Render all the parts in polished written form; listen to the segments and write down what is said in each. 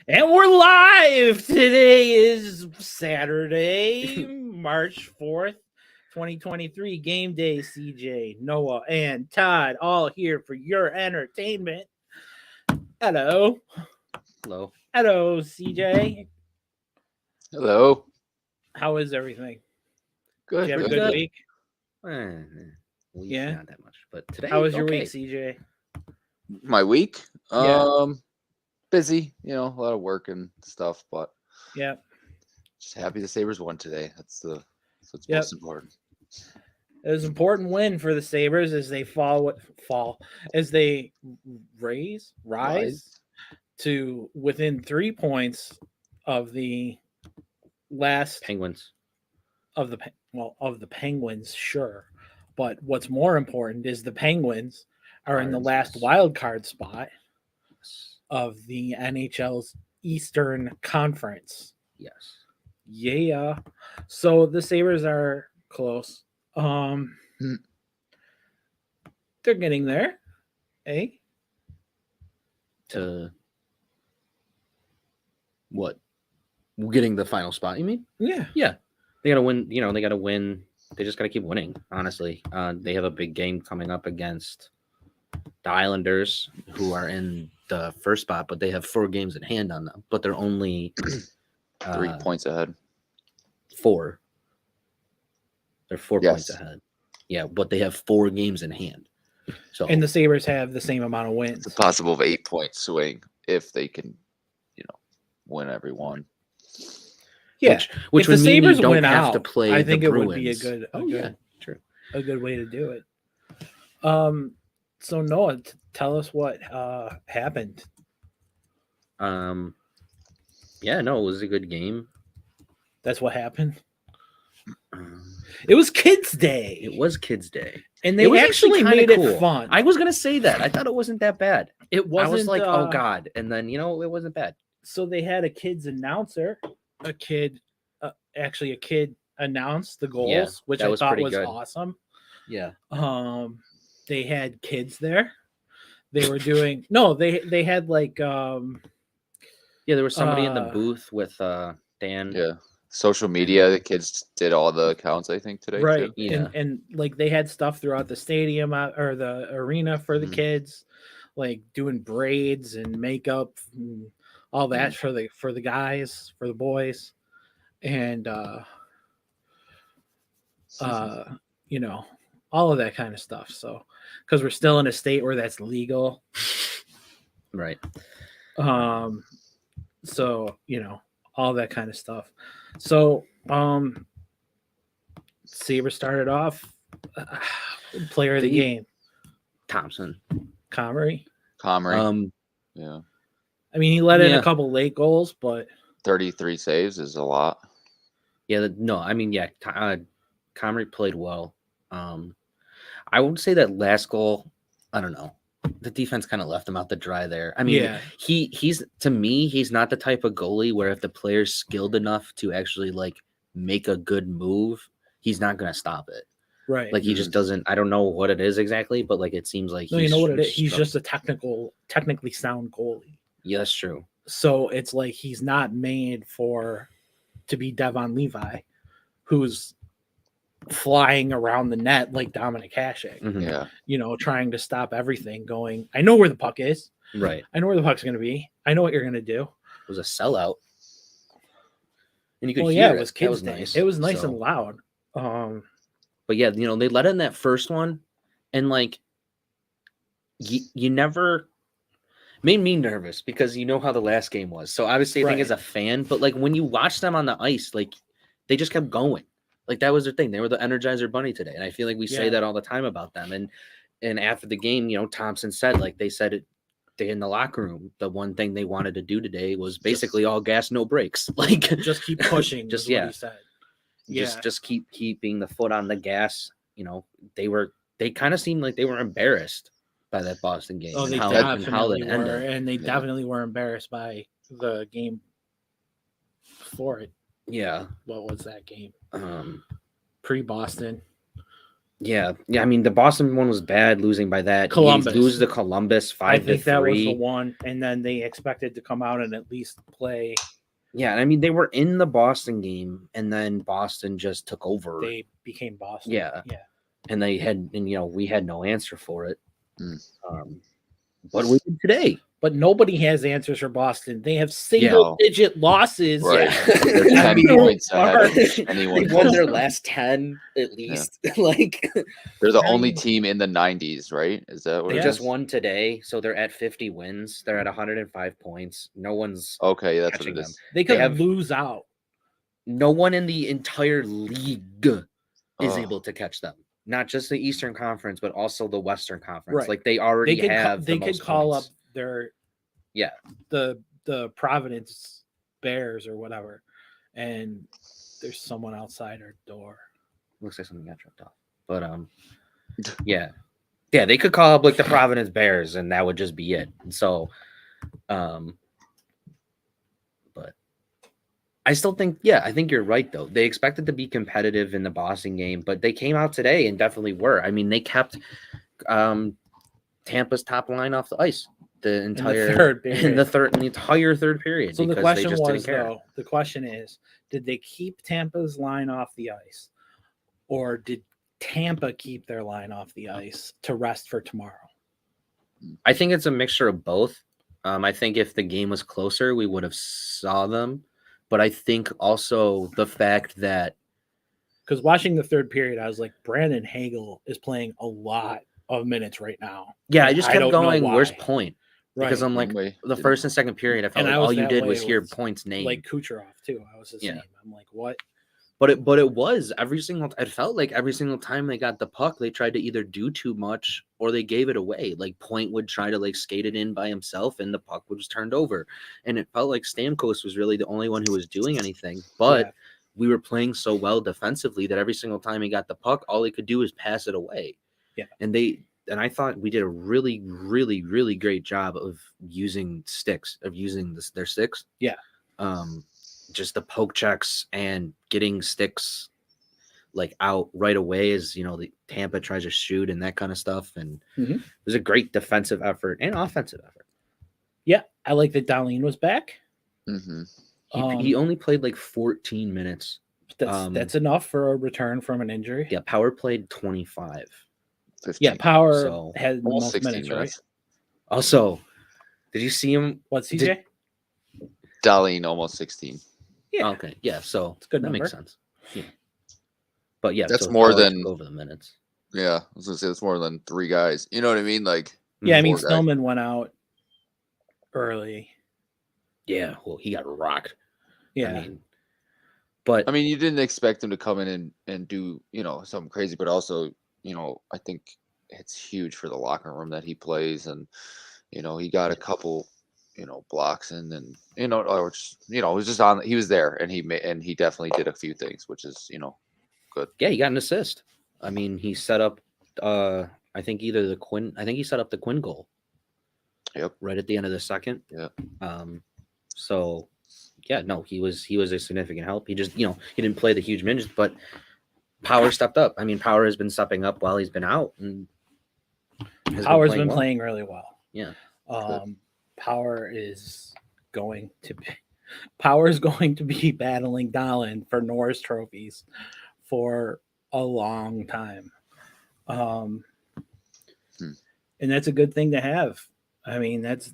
And we're live. Today is Saturday, March 4th, 2023. Game day, CJ, Noah, and Todd all here for your entertainment. Hello. Hello. Hello, CJ. Hello. How is everything? Good. Did you have a Good. good week? Week, Yeah? not that much, but today. How was your okay. week, CJ? My week? Yeah. Busy, a lot of work and stuff, but Yeah. just happy the Sabres won today. That's what's Yep. most important. It was an important win for the Sabres as they as they rise to within 3 points of the last Penguins. of the Penguins, sure. But what's more important is the Penguins are in the last wild card spot of the NHL's Eastern Conference. Yes. Yeah. So the Sabres are close. They're getting there. Eh? To what? Getting the final spot, you mean? Yeah. Yeah. They got to win. They got to win. They just got to keep winning, honestly. They have a big game coming up against the Islanders, who are in the first spot, but they have 4 games in hand on them. But they're only 3 points ahead. 4. They're 4 Yes. points ahead. Yeah, but they have 4 games in hand. So And the Sabres have the same amount of wins. It's a possible of 8-point swing if they can, win every one. Yeah. Which if would the mean Sabres you don't win have out, to play I think the it Bruins. would be a good True. A good way to do it. So Noah, tell us what happened. Yeah, no, it was a good game. That's what happened. It was Kids Day. It was Kids Day. And they it was actually made cool. it fun. I was going to say that. I thought it wasn't that bad. It wasn't. I was like, oh, God. And then, it wasn't bad. So they had a kids announcer. A kid announced the goals, which I thought was awesome. Yeah. They had kids there. They were doing... No, they had like... Yeah, there was somebody in the booth with Dan. Yeah. Social media, the kids did all the accounts, I think, today. Right. Too. Yeah. And like they had stuff throughout the stadium or the arena for the kids, like doing braids and makeup and all that for the guys, for the boys. And all of that kind of stuff. So because we're still in a state where that's legal. Right. So, all that kind of stuff. So, Sabres started off player of the game. Thompson. Comrie. Yeah. I mean, he let in a couple late goals, but 33 saves is a lot. Yeah, Comrie played well. I would say that last goal, I don't know. The defense kind of left him out to dry there. I mean, he's to me, he's not the type of goalie where if the player's skilled enough to actually like make a good move, he's not going to stop it. Right. Like he just doesn't. I don't know what it is exactly, but like it seems like you know what it is. He's just a technically sound goalie. Yeah, that's true. So it's like he's not made to be Devon Levi, who's flying around the net like Dominic Hasek. Yeah. Trying to stop everything, going, I know where the puck is. Right. I know where the puck's going to be. I know what you're going to do. It was a sellout. And you could hear it. It was Kids Day. Nice. It was nice and loud. But yeah, they let in that first one and like you never made me nervous because you know how the last game was. So obviously I think as a fan, but like when you watch them on the ice, like they just kept going. Like that was their thing. They were the Energizer Bunny today. And I feel like we say that all the time about them. And after the game, Thompson said, like they said it in the locker room, the one thing they wanted to do today was basically all gas, no brakes. Like just keep pushing. What he said. Just keep keeping the foot on the gas. They kind of seemed like they were embarrassed by that Boston game. Oh, they definitely were. And they definitely were embarrassed by the game before it. Yeah. What was that game? Pre-Boston. Yeah. I mean, the Boston one was bad, losing by that. Columbus. You lose to Columbus 5-3. I think that was the one, and then they expected to come out and at least play. Yeah, I mean, they were in the Boston game, and then Boston just took over. They became Boston. Yeah. Yeah. And we had no answer for it. Mm. But we did today. But nobody has answers for Boston. They have single-digit losses. Right. Yeah. They're 10 points ahead of anyone. They won their last 10 at least. Like they're the only team in the 90s, right? Is that what they it just is? won today, so they're at 50 wins. They're at 105 points. No one's Okay, that's what catching it them. is. They could lose out. No one in the entire league is able to catch them. Not just the Eastern Conference, but also the Western Conference. Right. Like they already have. They could call points. up their the Providence Bears or whatever, and there's someone outside our door. Looks like something got dropped off, but yeah, they could call up like the Providence Bears, and that would just be it. So, but I still think, I think you're right though. They expected to be competitive in the Boston game, but they came out today and definitely were. I mean, they kept Tampa's top line off the ice the entire entire third period. So the question the question is, did they keep Tampa's line off the ice, or did Tampa keep their line off the ice to rest for tomorrow? I think it's a mixture of both. I think if the game was closer, we would have saw them, but I think also the fact that because watching the third period, I was like, Brandon Hagel is playing a lot of minutes right now. Yeah, I just kept going, where's Point? Right. Because I'm like, the first and second period, I felt like all you did was hear Point's name. Like Kucherov, too. I was his name. I'm like, what? But it was it felt like every single time they got the puck, they tried to either do too much or they gave it away. Like Point would try to like skate it in by himself and the puck was turned over. And it felt like Stamkos was really the only one who was doing anything. But we were playing so well defensively that every single time he got the puck, all he could do was pass it away. Yeah. And I thought we did a really, really, really great job of using sticks, their sticks. Yeah. Just the poke checks and getting sticks like out right away as the Tampa tries to shoot and that kind of stuff. And it was a great defensive effort and offensive effort. Yeah. I like that Darlene was back. Mm-hmm. He only played like 14 minutes. That's enough for a return from an injury. Yeah. Power played 25. 15. Yeah, Power had the most 16 minutes, right? Also, did you see him? What, CJ? Darlene almost 16. Yeah. Okay. Yeah. So it's good. That makes sense. Yeah. But yeah, that's more than over the minutes. Yeah, I was gonna say it's more than 3 guys. You know what I mean? Like, yeah, I mean Stillman went out early. Yeah, well, he got rocked. Yeah, I mean, you didn't expect him to come in and do something crazy, but also I think it's huge for the locker room that he plays, and he got a couple blocks in, and it was just on. He was there, and he definitely did a few things, which is good. Yeah, he got an assist. I mean, he set up. I think he set up the Quinn goal. Yep. Right at the end of the second. Yeah. So, yeah, no, he was a significant help. He just he didn't play the huge minutes, but Power stepped up. I mean, Power has been stepping up while he's been out, and Power's been playing really well. Yeah. Power is going to be battling Dahlin for Norris trophies for a long time. And that's a good thing to have. I mean, that's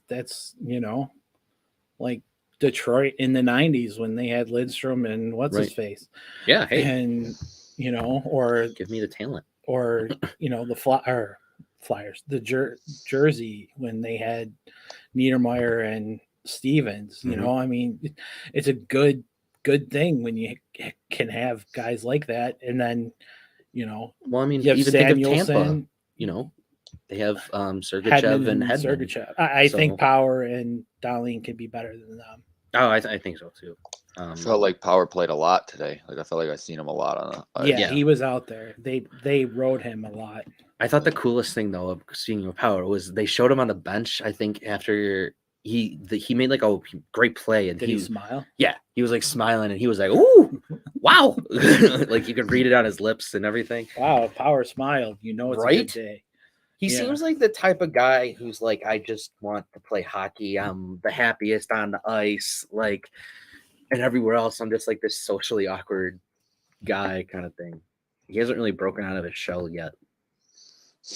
like Detroit in the 90s when they had Lidstrom and what's his face. Yeah. Hey. And or give me the talent. Or the Flyers, the Jersey when they had Niedermeyer and Stevens. I mean, it's a good thing when you can have guys like that, and then well, I mean, you have even Samuelson, think of Tampa. They have Sergachev and Hedman. Sergachev. I think Power and Darlene can be better than them. Oh, I think so too. I felt like Power played a lot today. Like I felt like I seen him a lot on the. Yeah, he was out there. They rode him a lot. I thought the coolest thing though of seeing him Power was they showed him on the bench. I think after he made like a great play, and did he smile? Yeah, he was like smiling, and he was like, "Ooh!" wow. Like you could read it on his lips and everything. Wow, power smile. You know it's a good day. He seems like the type of guy who's like, I just want to play hockey. I'm the happiest on the ice. Like, and everywhere else, I'm just like this socially awkward guy kind of thing. He hasn't really broken out of his shell yet.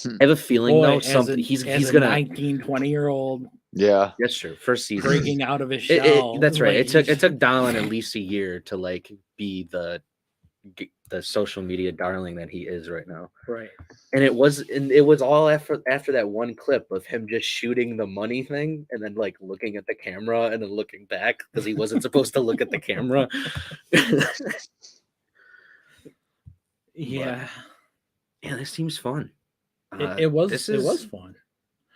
I have a feeling though, he's gonna 19, 20-year-old. Yeah, that's true. First season, breaking out of his shell. That's right. It took Dallin at least a year to like be the social media darling that he is right now. Right. And it was all after that one clip of him just shooting the money thing and then like looking at the camera and then looking back because he wasn't supposed to look at the camera. Yeah. Yeah, this seems fun. It was fun.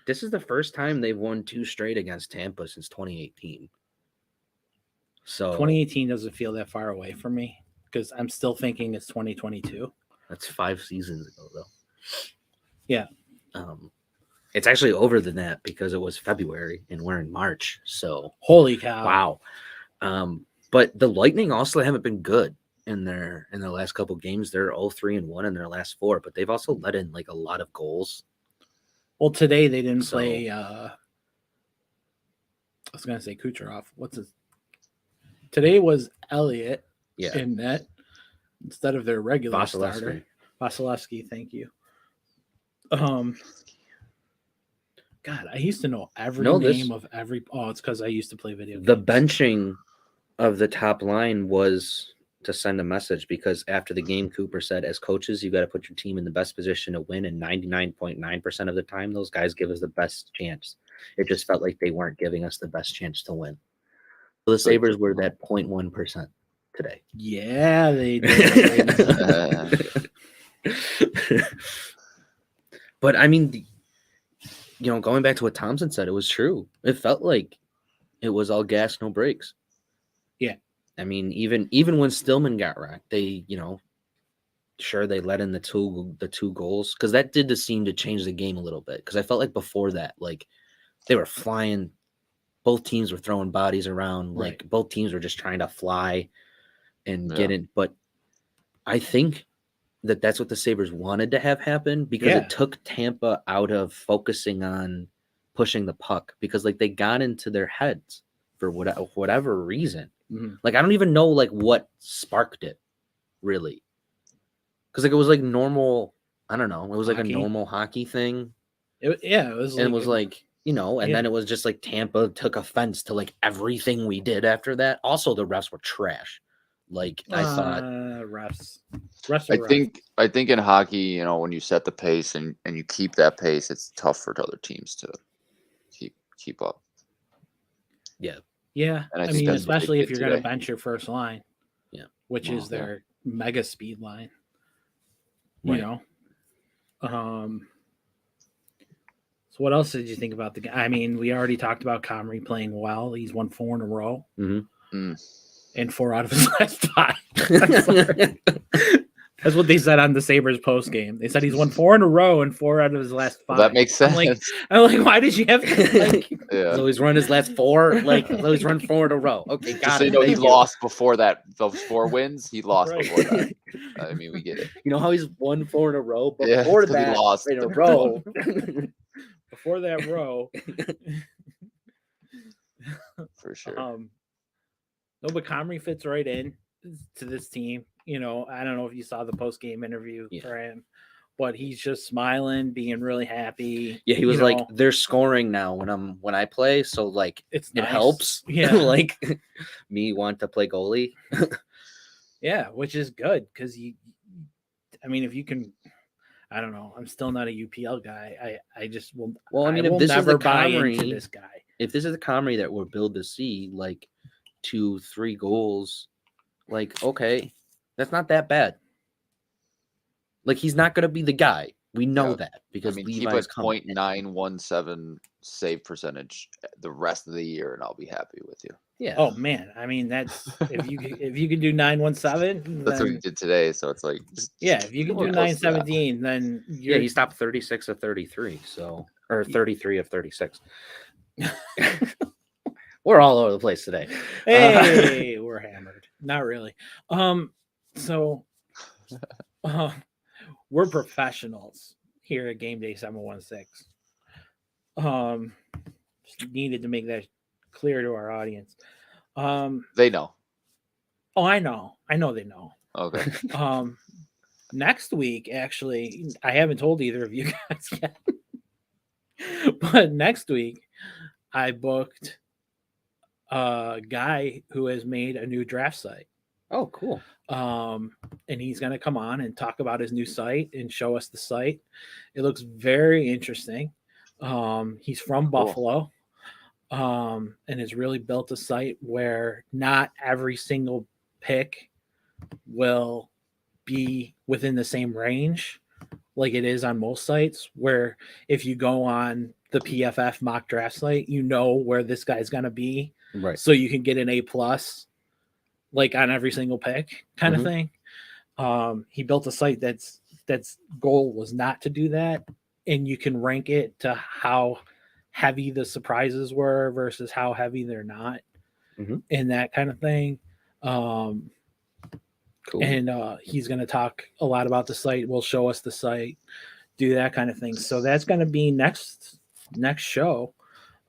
This is the first time they've won 2 straight against Tampa since 2018. So 2018 doesn't feel that far away from me because I'm still thinking it's 2022. That's 5 seasons ago, though. Yeah. It's actually over than that because it was February and we're in March. So holy cow! Wow. But the Lightning also haven't been good in their last couple games. They're 0-3-1 in their last 4, but they've also let in like a lot of goals. Well, today they didn't play. I was gonna say Kucherov. Today was Elliott in net instead of their regular starter. Vasilevsky, thank you. God, I used to know every name of every. Oh, it's because I used to play video games. The benching of the top line was to send a message because after the game, Cooper said, as coaches, you got to put your team in the best position to win. And 99.9% of the time, those guys give us the best chance. It just felt like they weren't giving us the best chance to win. So the Sabres were that 0.1% today. Yeah, they did. But I mean, going back to what Thompson said, it was true. It felt like it was all gas, no brakes. Yeah. I mean, even when Stillman got racked, they, sure they let in the two goals because that did seem to change the game a little bit. Because I felt like before that, like they were flying, both teams were throwing bodies around, like both teams were just trying to fly and get in. But I think that's what the Sabres wanted to have happen because it took Tampa out of focusing on pushing the puck because like they got into their heads for whatever reason. Mm-hmm. Like, I don't even know like what sparked it really. Cause like, it was like normal. I don't know. It was like a normal hockey thing. It was. And it was like, and then it was just like Tampa took offense to like everything we did after that. Also, the refs were trash. Like I thought refs. I think in hockey, when you set the pace and you keep that pace, it's tough for other teams to keep up. Yeah. Yeah. And I mean, especially if you're going to bench your first line. Yeah. Which is their mega speed line. So what else did you think about the game? I mean, we already talked about Comrie playing well. He's won 4 in a row. Mm-hmm. And 4 out of his last 5. That's what they said on the Sabres post game. They said he's won 4 in a row and 4 out of his last 5. Well, that makes sense. I'm like, why did you have to? So he's run his last 4. So he's run 4 in a row. Okay, got it. So he lost before that. Those 4 wins, he lost before that. I mean, we get it. You know how he's won 4 in a row before that? He lost in a row. Before that row. For sure. No, but Comrie fits right in to this team. I don't know if you saw the post-game interview for him, but he's just smiling, being really happy. Yeah, he was like, they're scoring now when I play, so like it helps. Yeah. Like me want to play goalie. Yeah, which is good because if you can, I don't know. I'm still not a UPL guy. I just will. Well, I mean, if this is the Comrie, this guy, if this is the Comrie that we're billed to see, like 2-3 goals, like okay, that's not that bad. Like he's not going to be the guy. We know that because Levi's coming. Keep a .917 save percentage the rest of the year, and I'll be happy with you. Yeah. Oh man, I mean that's if you can do 917. That's what you did today. So it's like if you can do 917, then he stopped 36 of 33, or 33 of 36. We're all over the place today. Hey, we're hammered. Not really. So we're professionals here at Game Day 716. Just needed to make that clear to our audience. They know. Oh, I know they know. Okay. Next week, actually, I haven't told either of you guys yet, but next week I booked a guy who has made a new draft site. Oh, cool. And he's going to come on and talk about his new site and show us the site. It looks very interesting. He's from Buffalo, and has really built a site where not every single pick will be within the same range like it is on most sites, where if you go on the PFF mock draft site, you know where this guy's going to be. Right. So you can get an A+ like on every single pick kind of thing. He built a site that's goal was not to do that, and you can rank it to how heavy the surprises were versus how heavy they're not, and that kind of thing. Cool. And he's going to talk a lot about the site. Will show us the site, do that kind of thing. So that's going to be next show.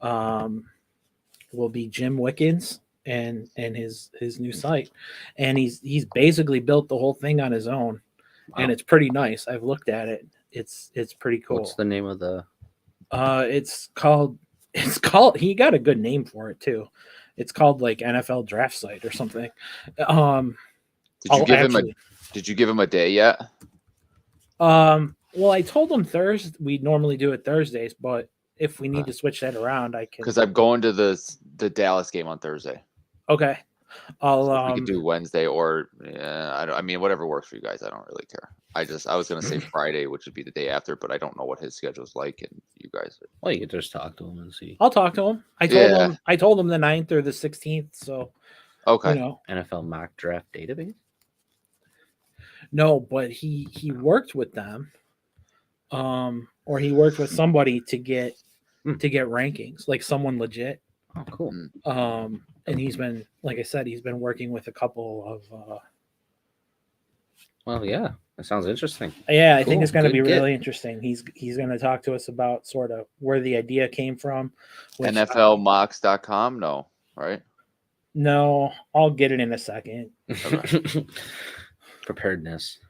Will be Jim Wickens and his new site, and he's basically built the whole thing on his own. Wow. And it's pretty nice. I've looked at it. It's pretty cool. What's the name of the it's called he got a good name for it too. It's called like NFL Draft Site or something. Did you give him a day yet? Well, I told him Thursday. We normally do it Thursdays, but if we need to switch that around, I can. Because I'm going to the Dallas game on Thursday. Okay. We could do Wednesday or I mean whatever works for you guys. I don't really care. I was gonna say Friday, which would be the day after, but I don't know what his schedule's like, and you guys. Well, you could just talk to him and see. I'll talk to him. I told him the 9th or the 16th. So. Okay. NFL mock draft database. No, but he worked with them, or he worked with somebody to get rankings, like someone legit. Oh, cool. And he's been, like I said, he's been working with a couple of. Well, yeah, that sounds interesting. Yeah, I think it's going to be really interesting. He's going to talk to us about sort of where the idea came from. NFLmocks.com? No, right? No, I'll get it in a second. Okay. Preparedness.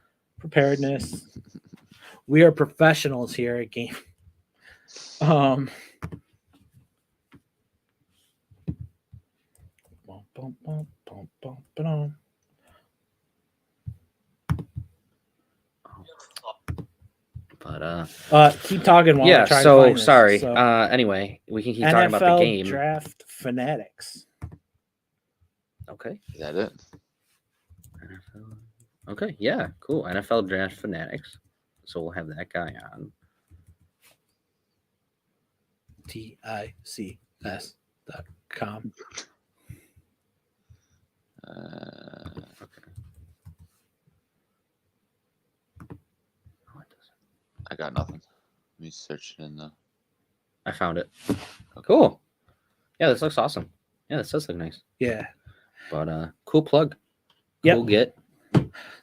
We are professionals here at Game. But keep talking while yeah. try So to find sorry. This. So, anyway, we can keep talking about the game. Draft Fanatics. Okay. Is that it? NFL. Okay. Yeah. Cool. NFL Draft Fanatics. So we'll have that guy on. TICS.com. Okay. I got nothing. Let me search it in the. I found it. Okay. Cool. Yeah, this looks awesome. Yeah, this does look nice. Yeah. But cool plug. Yep. Cool get.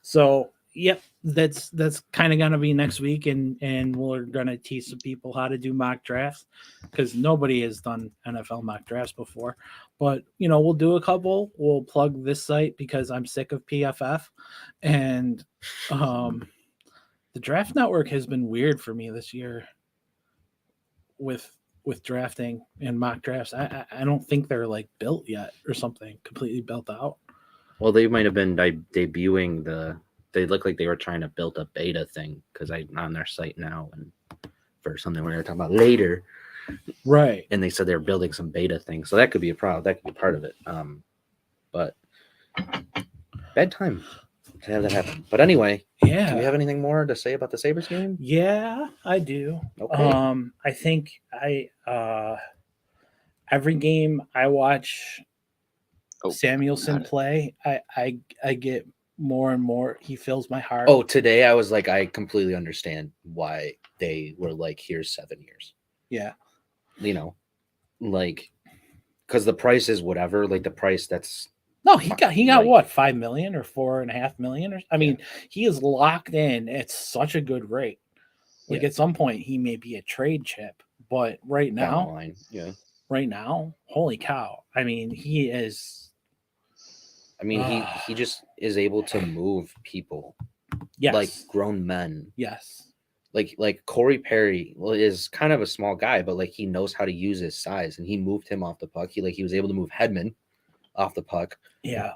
So yep, that's kind of gonna be next week, and we're gonna teach some people how to do mock drafts because nobody has done NFL mock drafts before. But we'll do a couple. We'll plug this site because I'm sick of PFF, and the Draft Network has been weird for me this year with drafting and mock drafts. I don't think they're like built yet or something completely built out. Well, they might have been debuting they look like they were trying to build a beta thing because I'm on their site now and for something we're going to talk about later. Right. And they said they're building some beta thing. So that could be a problem. That could be part of it. But bad time to have that happen. But anyway, yeah. Do we have anything more to say about the Sabres game? Yeah, I do. Okay. I think every game I watch Samuelson play, I get more and more. He fills my heart. Oh, today I was like, I completely understand why they were like, here's 7 years. Yeah. Like, because the price is whatever. Like the price that's No, he got what, 5 million or 4.5 million, or I mean, he is locked in at such a good rate. Like at some point he may be a trade chip, but right now, holy cow! I mean, he is. I mean, he just is able to move people, like grown men. Yes. Like Corey Perry is kind of a small guy, but like he knows how to use his size, and he moved him off the puck. He was able to move Hedman off the puck. Yeah.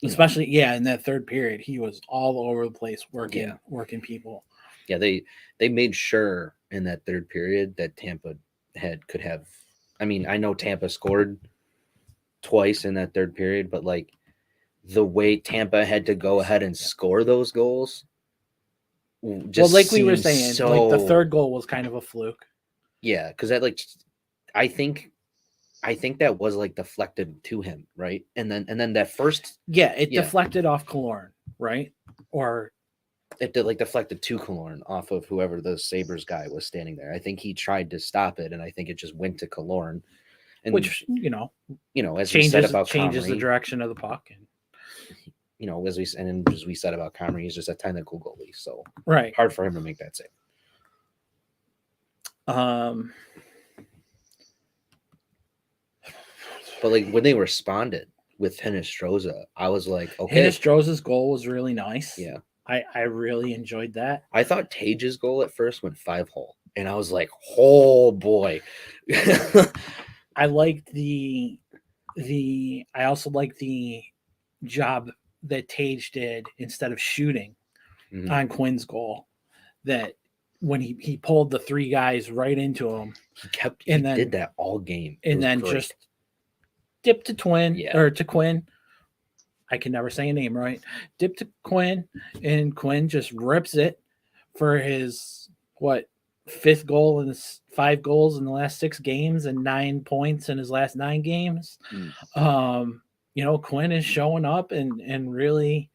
Especially in that third period, he was all over the place working people. Yeah, they made sure in that third period that Tampa could have. I mean, I know Tampa scored twice in that third period, but like the way Tampa had to go ahead and score those goals, just like we were saying, like the third goal was kind of a fluke. Yeah, because I think that was like deflected to him, right? And then that first, it deflected off Killorn, right? Or it deflected to Killorn off of whoever the Sabres guy was standing there. I think he tried to stop it, and I think it just went to Killorn, which as we said about changes Comrie, the direction of the puck, and as we said about Comrie, he's just a technical goalie, so hard for him to make that save. But like when they responded with Hinostroza, I was like, okay. Hinostroza's goal was really nice. Yeah. I really enjoyed that. I thought Tage's goal at first went 5-hole, and I was like, oh boy. I liked I also liked the job that Tage did instead of shooting on Quinn's goal. That when he pulled the three guys right into him, he did that all game. And then great. Just dipped to Quinn. I can never say a name right. Dip to Quinn, and Quinn just rips it for his fifth goal and 5 goals in the last 6 games and 9 points in his last 9 games. Quinn is showing up and really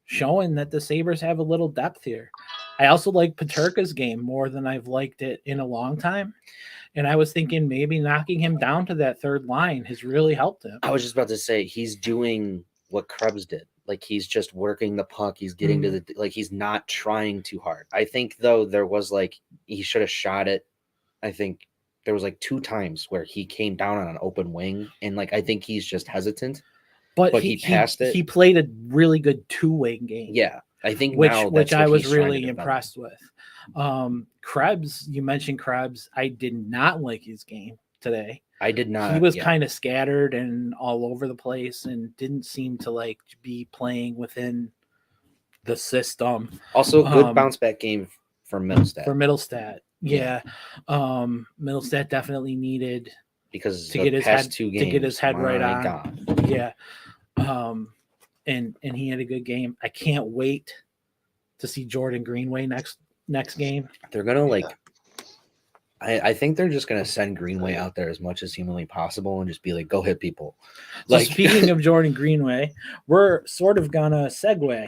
showing that the Sabres have a little depth here. I also like Peterka's game more than I've liked it in a long time. And I was thinking maybe knocking him down to that third line has really helped him. I was just about to say, he's doing what Krebs did. Like, he's just working the puck. He's getting to the, he's not trying too hard. I think, though, there was, he should have shot it. I think there was, 2 times where he came down on an open wing. And, I think he's just hesitant. But he passed it. He played a really good 2-way game. Yeah. I think which I was really impressed with. Krebs, you mentioned Krebs. I did not like his game today. I did not. He was kind of scattered and all over the place and didn't seem to be playing within the system. Also, a good bounce back game for Middlestat. Yeah. Middlestat definitely needed because to get his head to get his head right on. God. Yeah. And he had a good game. I can't wait to see Jordan Greenway next game. They're gonna I think they're just gonna send Greenway out there as much as humanly possible and just be like, go hit people. So speaking of Jordan Greenway, we're sort of gonna segue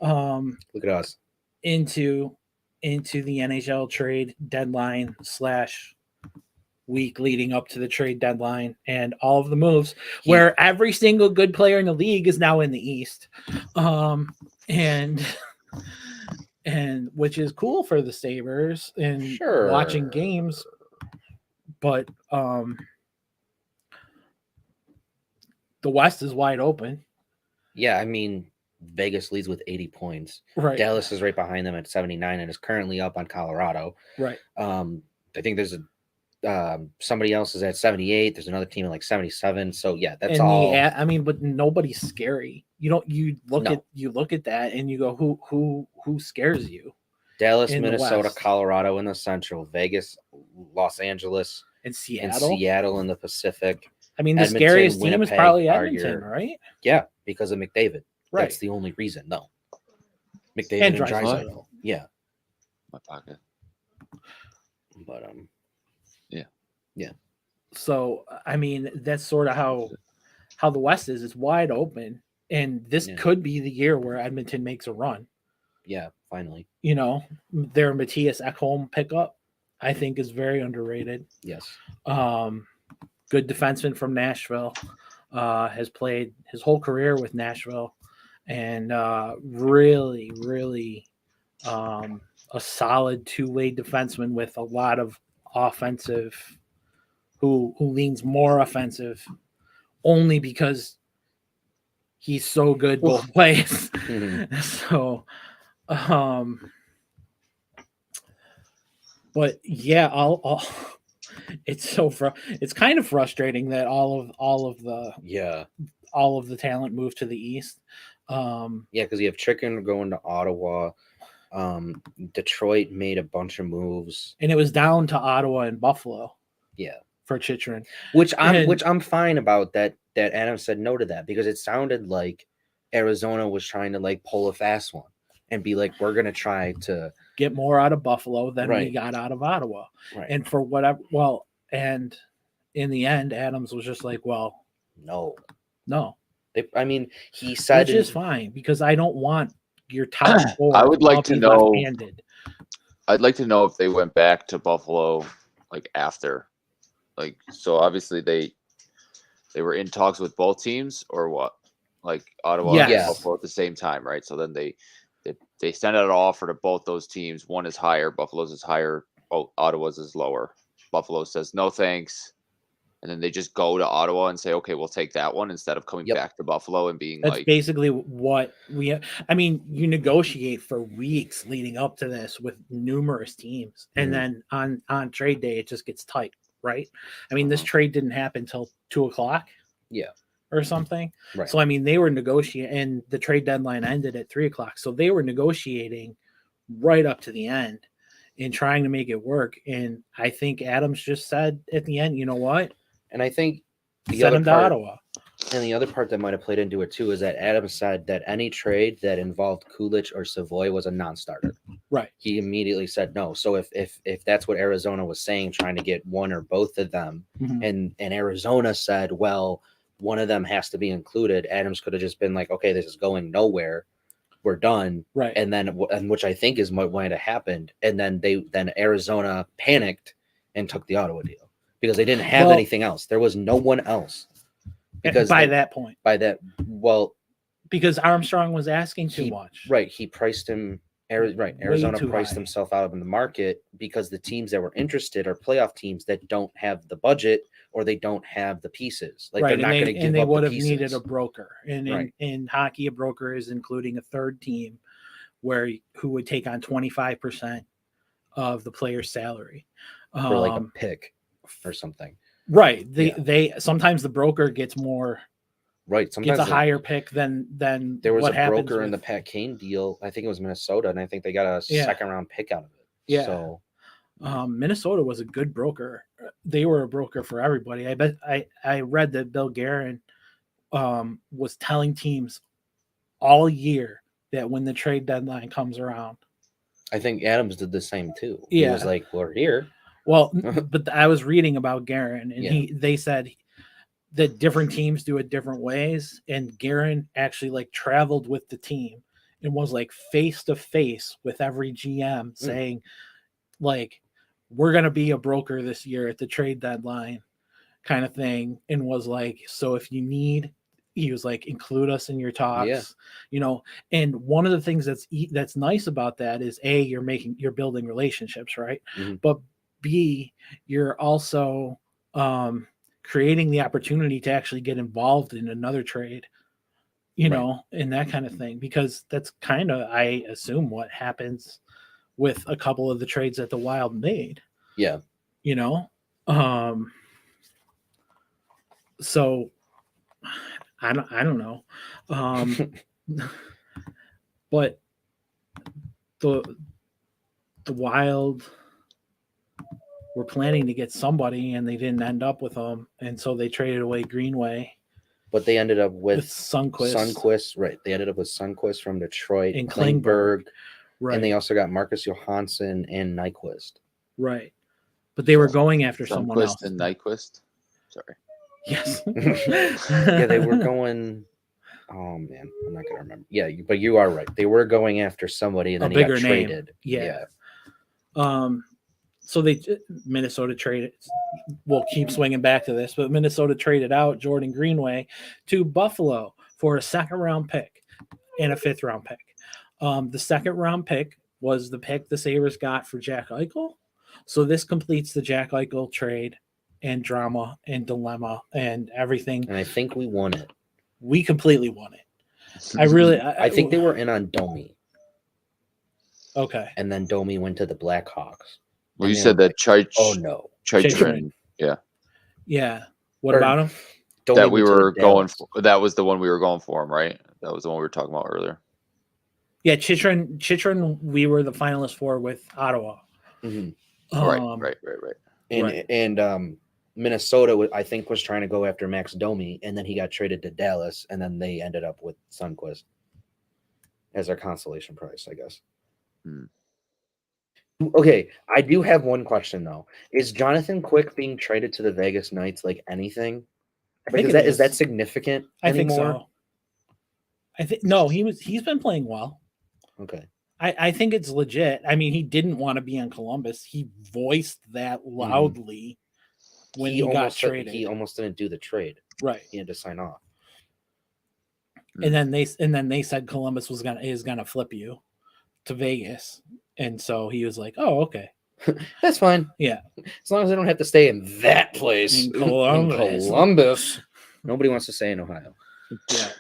look at us into the NHL trade deadline / week leading up to the trade deadline and all of the moves where every single good player in the league is now in the East. And which is cool for the Sabres and watching games. But the West is wide open. Yeah, I mean, Vegas leads with 80 points. Right. Dallas is right behind them at 79 and is currently up on Colorado. Right. I think there's somebody else is at 78. There's another team at 77. So yeah, that's all. But nobody's scary. You look at that and you go, who scares you? Dallas, Minnesota, Colorado in the Central, Vegas, Los Angeles, and Seattle. Seattle in the Pacific. I mean, the scariest team is probably Edmonton, right? Yeah, because of McDavid. Right. That's the only reason. No. McDavid and Draisaitl. Yeah. My pocket. But Yeah. So I mean, that's sort of how the West is. It's wide open, and this could be the year where Edmonton makes a run. Yeah, finally. Their Matthias Ekholm pickup, I think, is very underrated. Yes. Good defenseman from Nashville. has played his whole career with Nashville, and really, really a solid two-way defenseman with a lot of offensive, who leans more offensive, only because he's so good both ways. Mm-hmm. So, but yeah, it's kind of frustrating that all of the talent moved to the East. Because you have Chicken going to Ottawa. Detroit made a bunch of moves, and it was down to Ottawa and Buffalo. Yeah, for Chychrun, which I'm fine about that. That Adam said no to that, because it sounded like Arizona was trying to like pull a fast one and be like, we're gonna try to get more out of Buffalo than we got out of Ottawa, and for whatever. Well, and in the end, Adams was just like, well, no. He said, which is fine, because I don't want your top four. I would like to know. I'd like to know if they went back to Buffalo like after, like, so obviously they were in talks with both teams, or what? Like Ottawa and Buffalo at the same time, right? So then they sent out an offer to both those teams. One is higher, Buffalo's is higher, Ottawa's is lower. Buffalo says no thanks. And then they just go to Ottawa and say, okay, we'll take that one, instead of coming back to Buffalo and being that's basically what you negotiate for weeks leading up to this with numerous teams. And then on trade day, it just gets tight, right? This trade didn't happen until 2:00. Yeah. Or something. Right. So, they were negotiating, and the trade deadline ended at 3:00. So they were negotiating right up to the end and trying to make it work. And I think Adams just said at the end, you know what? And I think send him to Ottawa. And the other part that might have played into it too is that Adams said that any trade that involved Kulich or Savoy was a non-starter. Right. He immediately said no. So if that's what Arizona was saying, trying to get one or both of them, and Arizona said, well, one of them has to be included, Adams could have just been like, okay, this is going nowhere, we're done. Right. And which I think is what might have happened. And then Arizona panicked and took the Ottawa deal, because they didn't have anything else. There was no one else. Because that point. Because Armstrong was asking too much. Right. He priced him. Arizona priced himself out of the market, because the teams that were interested are playoff teams that don't have the budget, or they don't have the pieces. Like, they're not going to give up the pieces. And they would have needed a broker. And in hockey, a broker is including a third team who would take on 25% of the player's salary. For like a pick or something. Right. They sometimes the broker gets more. Right. Sometimes gets a higher pick than there was a broker in the Pat Kane deal. I think it was Minnesota, and I think they got a second round pick out of it. Yeah. So Minnesota was a good broker. They were a broker for everybody. I read that Bill Guerin was telling teams all year that when the trade deadline comes around. I think Adams did the same too. Yeah. He was like, we're here. Well, but I was reading about Guerin, and they said that different teams do it different ways. And Guerin actually like traveled with the team and was like face to face with every GM saying, like, we're going to be a broker this year at the trade deadline kind of thing. And was like, so if you need, he was like, include us in your talks, and one of the things that's nice about that is you're building relationships, right? But B, you're also creating the opportunity to actually get involved in another trade, and that kind of thing, because that's kind of, I assume, what happens with a couple of the trades that the Wild made. Yeah. So I don't know. But the Wild were planning to get somebody, and they didn't end up with them, and so they traded away Greenway. But they ended up with Sundqvist. Right. They ended up with Sundqvist from Detroit, and Klingberg. Right. And they also got Marcus Johansson and Nyquist. Right. But they were going after someone else. And Nyquist. Sorry. Yes. Yeah, they were going. Oh man, I'm not gonna remember. Yeah, but you are right. They were going after somebody, and then he got traded. Yeah. So Minnesota traded. We'll keep swinging back to this, but Minnesota traded out Jordan Greenway to Buffalo for a 2nd-round pick and a 5th-round pick. The 2nd-round pick was the pick the Sabres got for Jack Eichel. So this completes the Jack Eichel trade and drama and dilemma and everything. And I think we won it. We completely won it. I think they were in on Domi. Okay. And then Domi went to the Blackhawks. Well, you said that no. Chychrun. Yeah. Yeah. What about him? Domi that we were going for. That was the one we were going for him, right? That was the one we were talking about earlier. Yeah, Chychrun, we were the finalists for with Ottawa. Mm-hmm. Right. And Minnesota, I think, was trying to go after Max Domi, and then he got traded to Dallas, and then they ended up with Sundqvist as their consolation prize, I guess. Okay, I do have one question, though. Is Jonathan Quick being traded to the Vegas Knights like anything? Is that significant anymore? I think no, he's been playing well. Okay. I think it's legit. I mean, he didn't want to be in Columbus. He voiced that loudly when he got traded. He almost didn't do the trade. Right. He had to sign off. And then they said Columbus is gonna flip you to Vegas. And so he was like, "Oh, okay. That's fine. Yeah. As long as I don't have to stay in that place. In Columbus. Nobody wants to stay in Ohio. Yeah.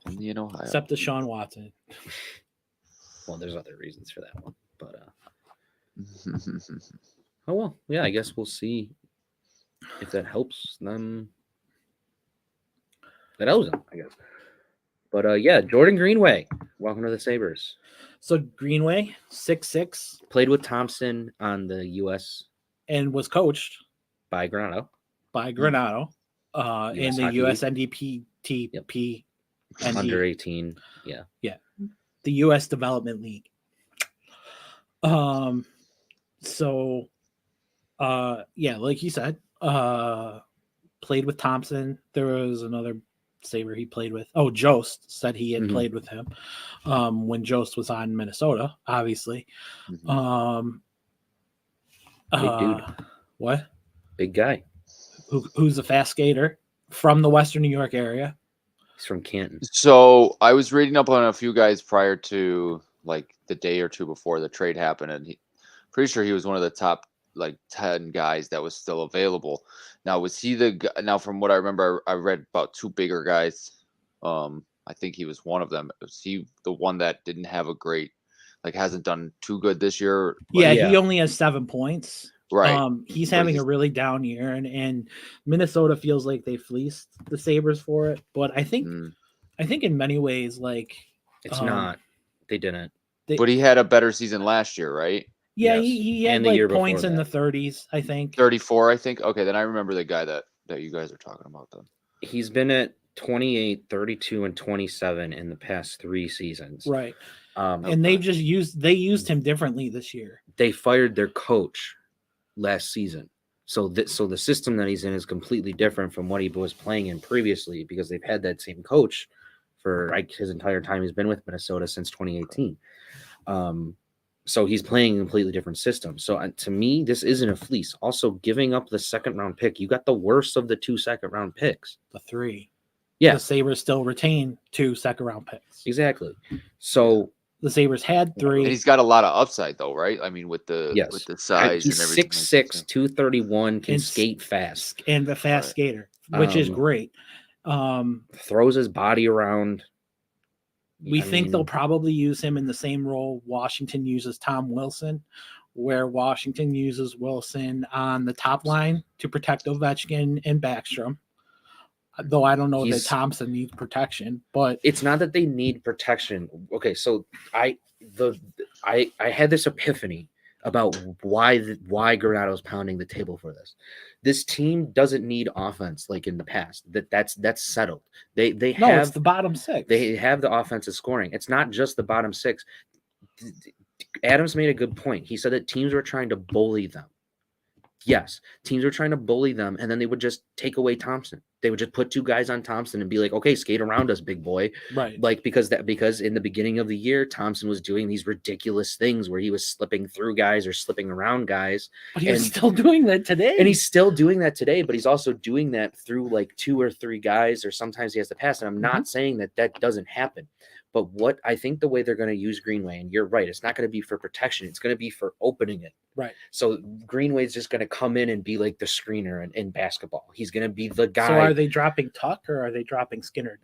Only in Ohio. Except Deshaun Watson. Well, there's other reasons for that one. But oh well. Yeah, I guess we'll see if that helps them. That helps them, I guess. But yeah, Jordan Greenway. Welcome to the Sabres. So Greenway, 6'6", played with Thompson on the U.S. and was coached by Granato. In the U.S. NDPTP under 18. Yeah, the U.S. Development League. So, like you said, played with Thompson. There was another Sabre he played with. Oh, Jost said he had played with him when Jost was on Minnesota, obviously. Big dude. What? Big guy. Who's a fast skater from the Western New York area. He's from Canton. So I was reading up on a few guys prior to like the day or two before the trade happened, and pretty sure he was one of the top like 10 guys that was still available. Now, was he from what I remember, I read about 2 bigger guys. I think he was one of them. Was he the one that didn't have a great, like hasn't done too good this year? Yeah, he only has 7 points. Right. He's having a really down year, and Minnesota feels like they fleeced the Sabres for it. But I think in many ways, like it's not. They didn't. But he had a better season last year, right? Yeah, yes. he had like points in the 30s, I think. 34, I think. Okay, then I remember the guy that you guys are talking about then. He's been at 28, 32, and 27 in the past 3 seasons. Right. And they used him differently this year. They fired their coach last season. So the system that he's in is completely different from what he was playing in previously, because they've had that same coach for like his entire time he's been with Minnesota since 2018. So he's playing a completely different system. So to me, this isn't a fleece. Also, giving up the 2nd-round pick, you got the worst of the 2 second-round picks. The 3. Yeah. The Sabres still retain 2 second-round picks. Exactly. So the Sabres had 3. And he's got a lot of upside, though, right? I mean, with the size he's and everything. 6'6", 231, can skate fast. And a fast skater, which is great. Throws his body around. We think they'll probably use him in the same role Washington uses Tom Wilson, where Washington uses Wilson on the top line to protect Ovechkin and Backstrom. Though I don't know that Thompson needs protection, but it's not that they need protection. Okay, so I had this epiphany about why Granato's pounding the table for this. This team doesn't need offense like in the past. That's settled. It's the bottom 6. They have the offensive scoring. It's not just the bottom 6. Adams made a good point. He said that teams were trying to bully them. Yes, teams were trying to bully them, and then they would just take away Thompson. They would just put 2 guys on Thompson and be like, okay, skate around us, big boy. Right. Like, because in the beginning of the year, Thompson was doing these ridiculous things where he was slipping through guys or slipping around guys. But he's still doing that today. And he's still doing that today, but he's also doing that through like 2 or 3 guys, or sometimes he has to pass. And I'm not saying that doesn't happen. But what I think the way they're going to use Greenway, and you're right, it's not going to be for protection. It's going to be for opening it. Right. So Greenway's just going to come in and be like the screener in basketball. He's going to be the guy. So are they dropping Tuck or are they dropping Skinner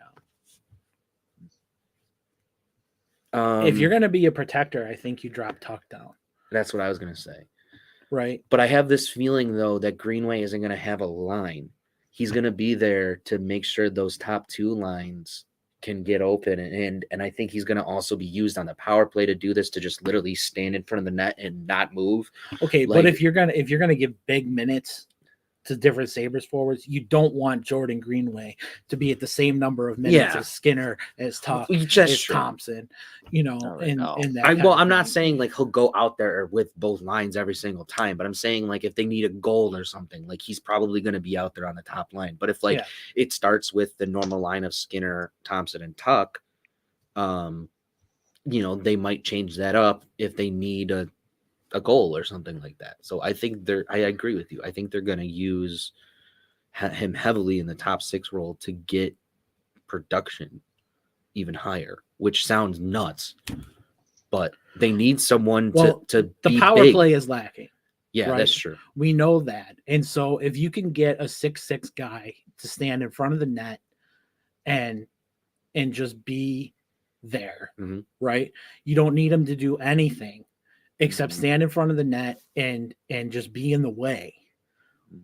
down? If you're going to be a protector, I think you drop Tuck down. That's what I was going to say. Right. But I have this feeling, though, that Greenway isn't going to have a line. He's going to be there to make sure those top 2 lines can get open, and I think he's going to also be used on the power play to do this, to just literally stand in front of the net and not move. Okay, but if you're gonna give big minutes to different Sabres forwards, you don't want Jordan Greenway to be at the same number of minutes as Skinner, as Tuck, as Thompson, I'm not saying like he'll go out there with both lines every single time, but I'm saying like if they need a goal or something, like he's probably going to be out there on the top line. But if it starts with the normal line of Skinner, Thompson, and Tuck, they might change that up if they need a goal or something like that. So I think I agree with you. I think they're going to use him heavily in the top 6 role to get production even higher, which sounds nuts, but they need someone to the power play is lacking. Yeah, right? That's true. We know that. And so if you can get a 6'6" guy to stand in front of the net and just be there, right? You don't need him to do anything except stand in front of the net and just be in the way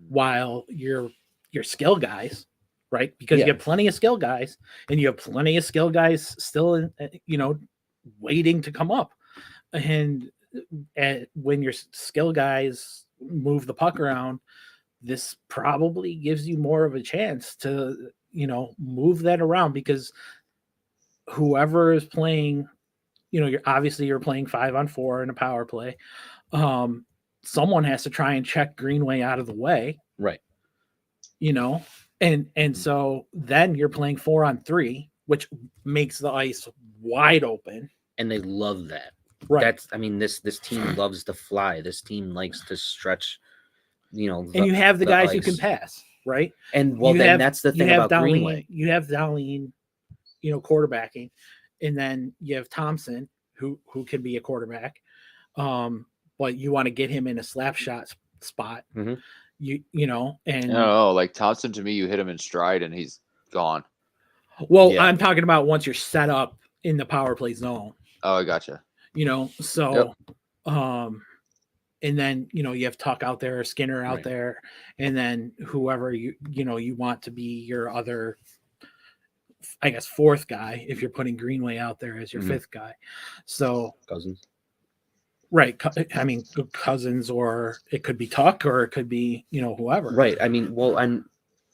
while your skill guys, right? Because you have plenty of skill guys, and you have plenty of skill guys still waiting to come up. And when your skill guys move the puck around, this probably gives you more of a chance to move that around, because whoever is playing, you're playing 5-on-4 in a power play. Someone has to try and check Greenway out of the way. Right. And so then you're playing 4-on-3, which makes the ice wide open. And they love that. Right. This team loves to fly. This team likes to stretch, and you have the guys ice. who can pass, right? And that's the thing about Greenway. You have Darlene, quarterbacking. And then you have Thompson, who can be a quarterback, but you want to get him in a slap shot spot. And like Thompson, to me, you hit him in stride and he's gone. Well, I'm talking about once you're set up in the power play zone. Oh, I gotcha. So, and then you have Tuck out there, or Skinner out there, and then whoever you want to be your other, I guess, 4th guy, if you're putting Greenway out there as your 5th guy. So Cousins. Right. Cousins, or it could be Tuck, or it could be, whoever. Right.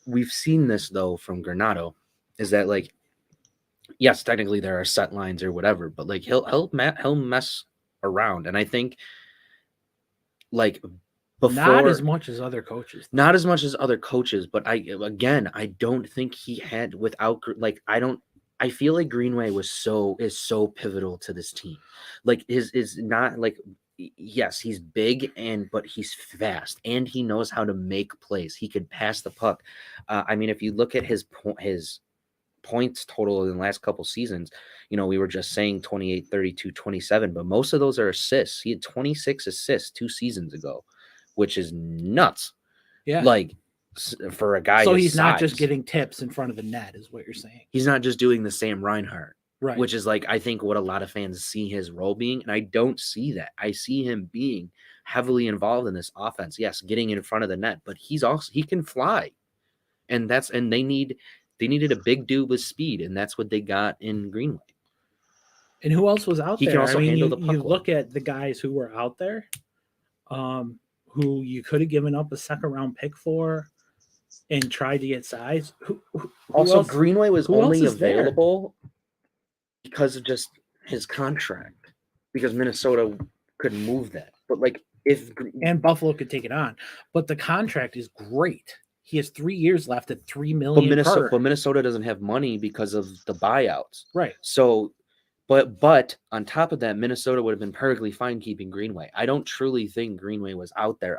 We've seen this though from Granato, is that like, yes, technically there are set lines or whatever, but like he'll mess around. And I think like before, not as much as other coaches, but I don't think he had without like, I feel like Greenway is so pivotal to this team. Like is not like, yes, he's big but he's fast and he knows how to make plays. He could pass the puck. If you look at his points total in the last couple seasons, we were just saying 28, 32, 27, but most of those are assists. He had 26 assists 2 seasons ago, which is nuts. Yeah. Like, for a guy, so he's not just getting tips in front of the net, is what you're saying. He's not just doing the Sam Reinhart, right? Which is like, I think what a lot of fans see his role being, and I don't see that. I see him being heavily involved in this offense. Yes, getting in front of the net, but he can fly, and they needed a big dude with speed, and that's what they got in Greenway. And who else was out there? He can also handle the puck. You look at the guys who were out there, who you could have given up a 2nd-round pick for and tried to get size. Who also, else? Greenway was only available because of just his contract, because Minnesota could move that. But like, and Buffalo could take it on, but the contract is great. He has 3 years left at $3 million. But Minnesota doesn't have money because of the buyouts. Right. So, but on top of that, Minnesota would have been perfectly fine keeping Greenway. I don't truly think Greenway was out there.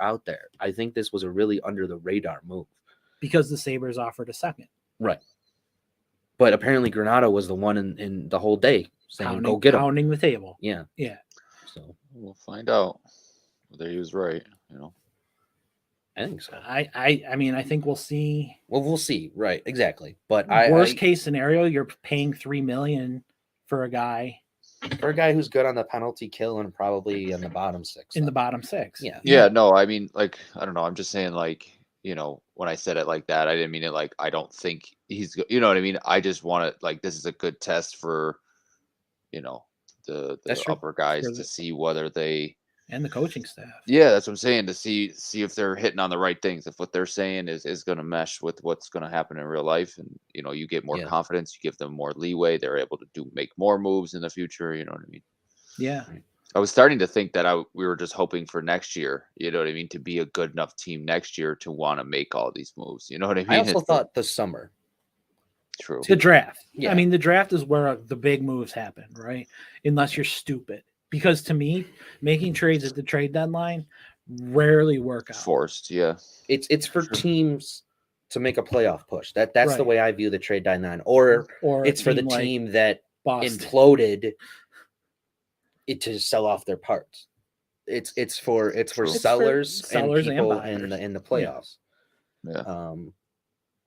I think this was a really under the radar move. Because the Sabres offered a second. Right. But apparently Granato was the one in the whole day saying, go get him. Pounding the table. Yeah. Yeah. So we'll find out whether he was right, I think so. I mean, I think we'll see. Well, we'll see. Right. Exactly. But worst case scenario, you're paying $3 million for a guy. For a guy who's good on the penalty kill and probably in the bottom six. In the bottom six. Yeah. Yeah. No, I mean, like, I don't know. I'm just saying, like, when I said it like that, I didn't mean it like I don't think he's, you know what I mean? I just want to, like, this is a good test for, the upper guys to see whether they. And the coaching staff. Yeah, that's what I'm saying, to see if they're hitting on the right things, if what they're saying is going to mesh with what's going to happen in real life, and you get more confidence, you give them more leeway, they're able to make more moves in the future. You know what I mean? Yeah. I was starting to think that we were just hoping for next year. You know what I mean? To be a good enough team next year to want to make all these moves. You know what I mean? I also thought the summer. True. The draft. Yeah. I mean, the draft is where the big moves happen, right? Unless you're stupid. Because to me, making trades at the trade deadline rarely work out. Forced, yeah. It's for teams to make a playoff push. That's the way I view the trade deadline. Or it's for the team that imploded it to sell off their parts. It's for sellers and people in the playoffs. Yeah.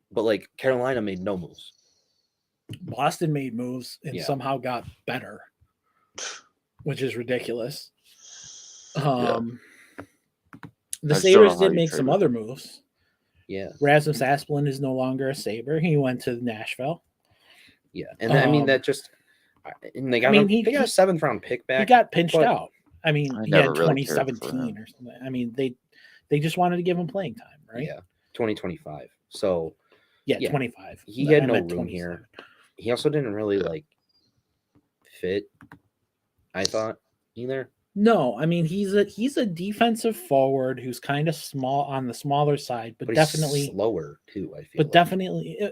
But like Carolina made no moves. Boston made moves and somehow got better. Which is ridiculous. The Sabres did make some other moves. Yeah. Rasmus Asplund is no longer a Sabre. He went to Nashville. Yeah. And I mean, that just and they got he got a 7th round pick back. He got pinched out. I mean, he had really 2017 or something. I mean, they just wanted to give him playing time, right? Yeah. 2025. So 25. He had no room here. He also didn't really fit, I thought, either. No, I mean he's a defensive forward who's kind of small on the smaller side, but definitely slower too. I feel, but definitely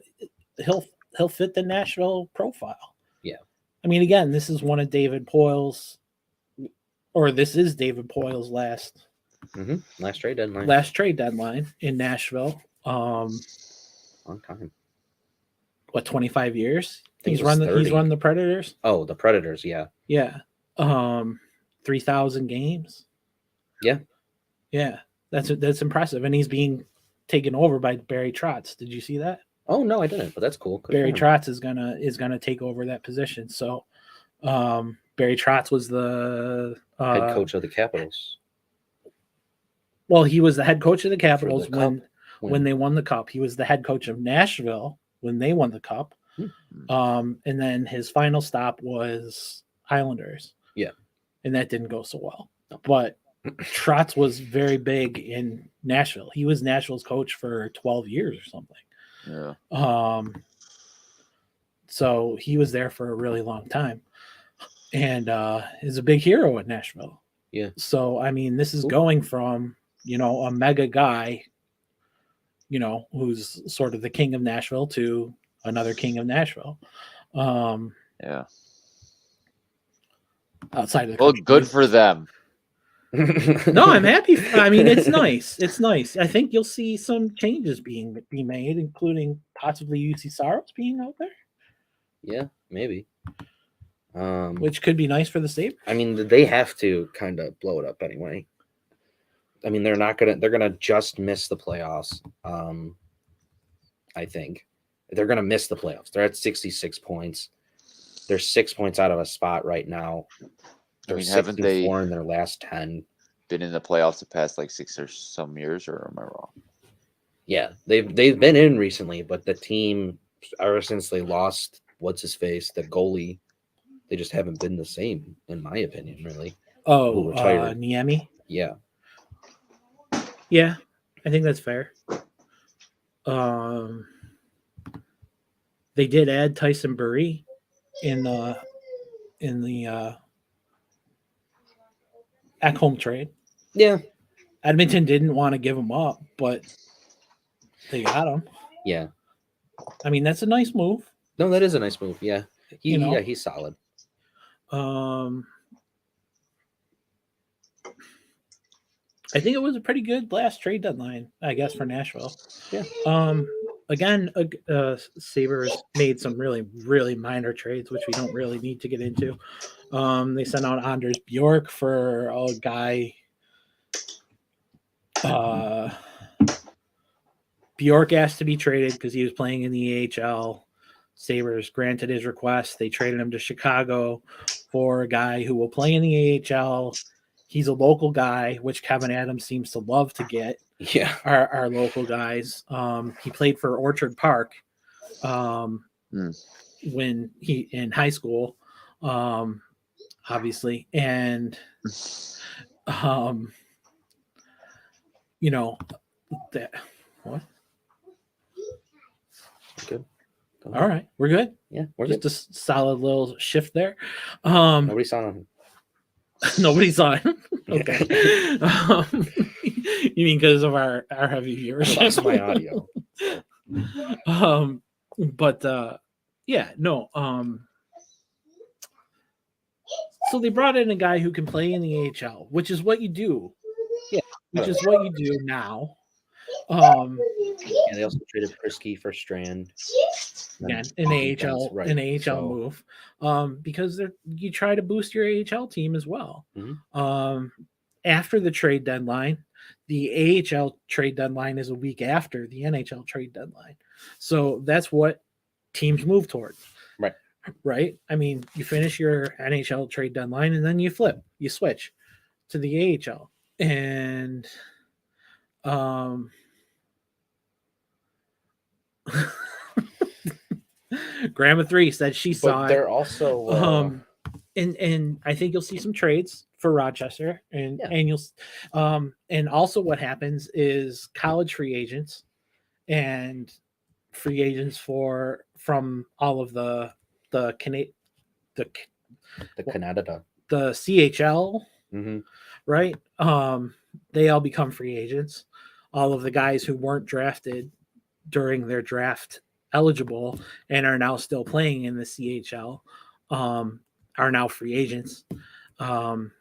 he'll fit the Nashville profile. Yeah, I mean, again, this is David Poile's last trade deadline. Last trade deadline in Nashville. Long time. What, 25 years? He's run the Predators. Oh, the Predators, yeah. Yeah. 3,000 games. Yeah. Yeah. That's impressive. And he's being taken over by Barry Trotz. Did you see that? Oh no, I didn't, but that's cool. Barry Trotz is gonna take over that position. So Barry Trotz was the head coach of the Capitals. Well, he was the head coach of the Capitals when they won the Cup. He was the head coach of Nashville when they won the Cup. And then his final stop was Islanders. Yeah. And that didn't go so well. No. But Trotz was very big in Nashville. He was Nashville's coach for 12 years or something. Yeah. So he was there for a really long time. And is a big hero at Nashville. Yeah. So I mean, this is going from, a mega guy, who's sort of the king of Nashville to another king of Nashville. Yeah. Outside of the country. Good for them. No, I'm happy. I mean, it's nice. It's nice. I think you'll see some changes be made, including possibly UC Saros being out there. Yeah, maybe. Which could be nice for the Sabres. I mean, they have to kind of blow it up anyway. I mean, they're gonna just miss the playoffs. I think they're gonna miss the playoffs. They're at 66 points. They're 6 points out of a spot right now. They're 6-4 in their last 10. Been in the playoffs the past 6 or some years, or am I wrong? Yeah, they've been in recently, but the team ever since they lost what's his face, the goalie, they just haven't been the same, in my opinion, really. Oh, Niemi? Yeah. Yeah, I think that's fair. They did add Tyson Burry in the at home trade. Yeah. Edmonton didn't want to give him up, but They got him. Yeah. I mean, that's a nice move. No, that is a nice move. Yeah. He's solid. I think it was a pretty good last trade deadline, I guess, for Nashville. Yeah. Again, Sabres made some really, really minor trades, which we don't really need to get into. They sent out Anders Bjork for a guy. Bjork asked to be traded because he was playing in the AHL. Sabres granted his request. They traded him to Chicago for a guy who will play in the AHL. He's a local guy, which Kevin Adams seems to love to get. Yeah, our local guys. He played for Orchard Park when he in high school, obviously, and that what? Good. All right, we're good. Yeah, we're just good. A solid little shift there. Nobody saw him. Nobody saw him. Okay. You mean because of our heavy viewership? That's my audio. Yeah, no. So they brought in a guy who can play in the AHL, which is what you do. Yeah, which is what you do now. They also traded Prisky for Strand. Again, an AHL move. Because you try to boost your AHL team as well. Mm-hmm. After the trade deadline, the AHL trade deadline is a week after the NHL trade deadline. So that's what teams move toward. Right? I mean, you finish your NHL trade deadline and then you switch to the AHL. And Grandma 3 said she saw they're it. Also and I think you'll see some trades for Rochester and you'll and also what happens is college free agents and free agents from all of the Canada the CHL, right? They all become free agents. All of the guys who weren't drafted during their draft eligible and are now still playing in the CHL are now free agents. The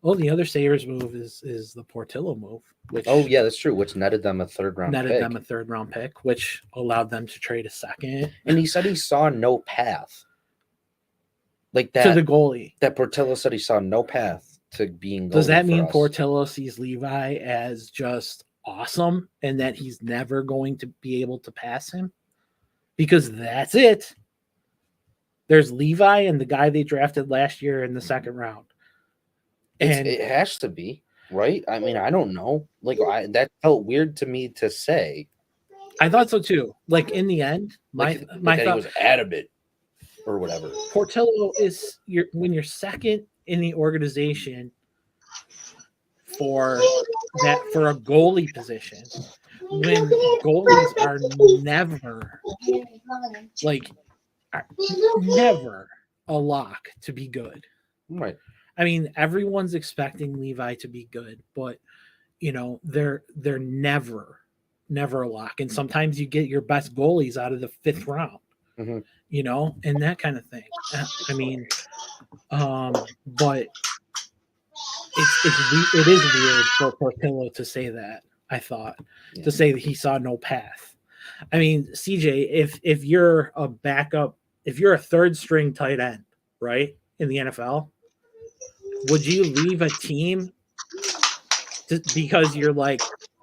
other Sabres move is the Portillo move. Which that's true. Which netted them a third round pick, which allowed them to trade a second. And he said he saw no path. Like that to the goalie. That Portillo said he saw no path to being goalie. Does that mean Portillo sees Levi as just awesome and that he's never going to be able to pass him? Because that's it. There's Levi and the guy they drafted last year in the second round. And it has to be, right? I mean, I don't know. Like that felt weird to me to say. I thought so too. Like in the end, my thought he was adamant or whatever. Portillo is when you're second in the organization for a goalie position, when goalies are never a lock to be good. Right. I mean, everyone's expecting Levi to be good, but they're never a lock. And sometimes you get your best goalies out of the fifth round, and that kind of thing. I mean, but it is weird for Portillo to say that. I thought to say that he saw no path. I mean, CJ, if you're a backup, if you're a third string tight end, right, in the NFL, would you leave a team because you're like,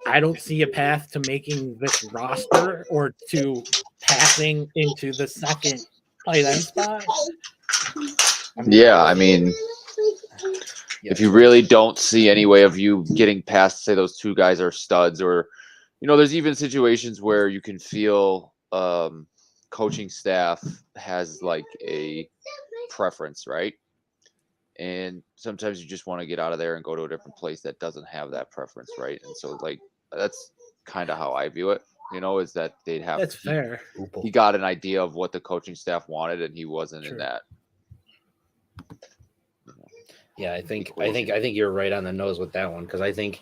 I don't see a path to making this roster or to passing into the second tight end spot? Yeah, I mean, if you really don't see any way of you getting past, say, those two guys are studs, or, there's even situations where you can feel coaching staff has like a preference, right? And sometimes you just want to get out of there and go to a different place that doesn't have that preference, right? And so, like, that's kind of how I view it, is that they'd have. That's fair. He got an idea of what the coaching staff wanted, and he wasn't in that. Yeah, I think you're right on the nose with that one, because I think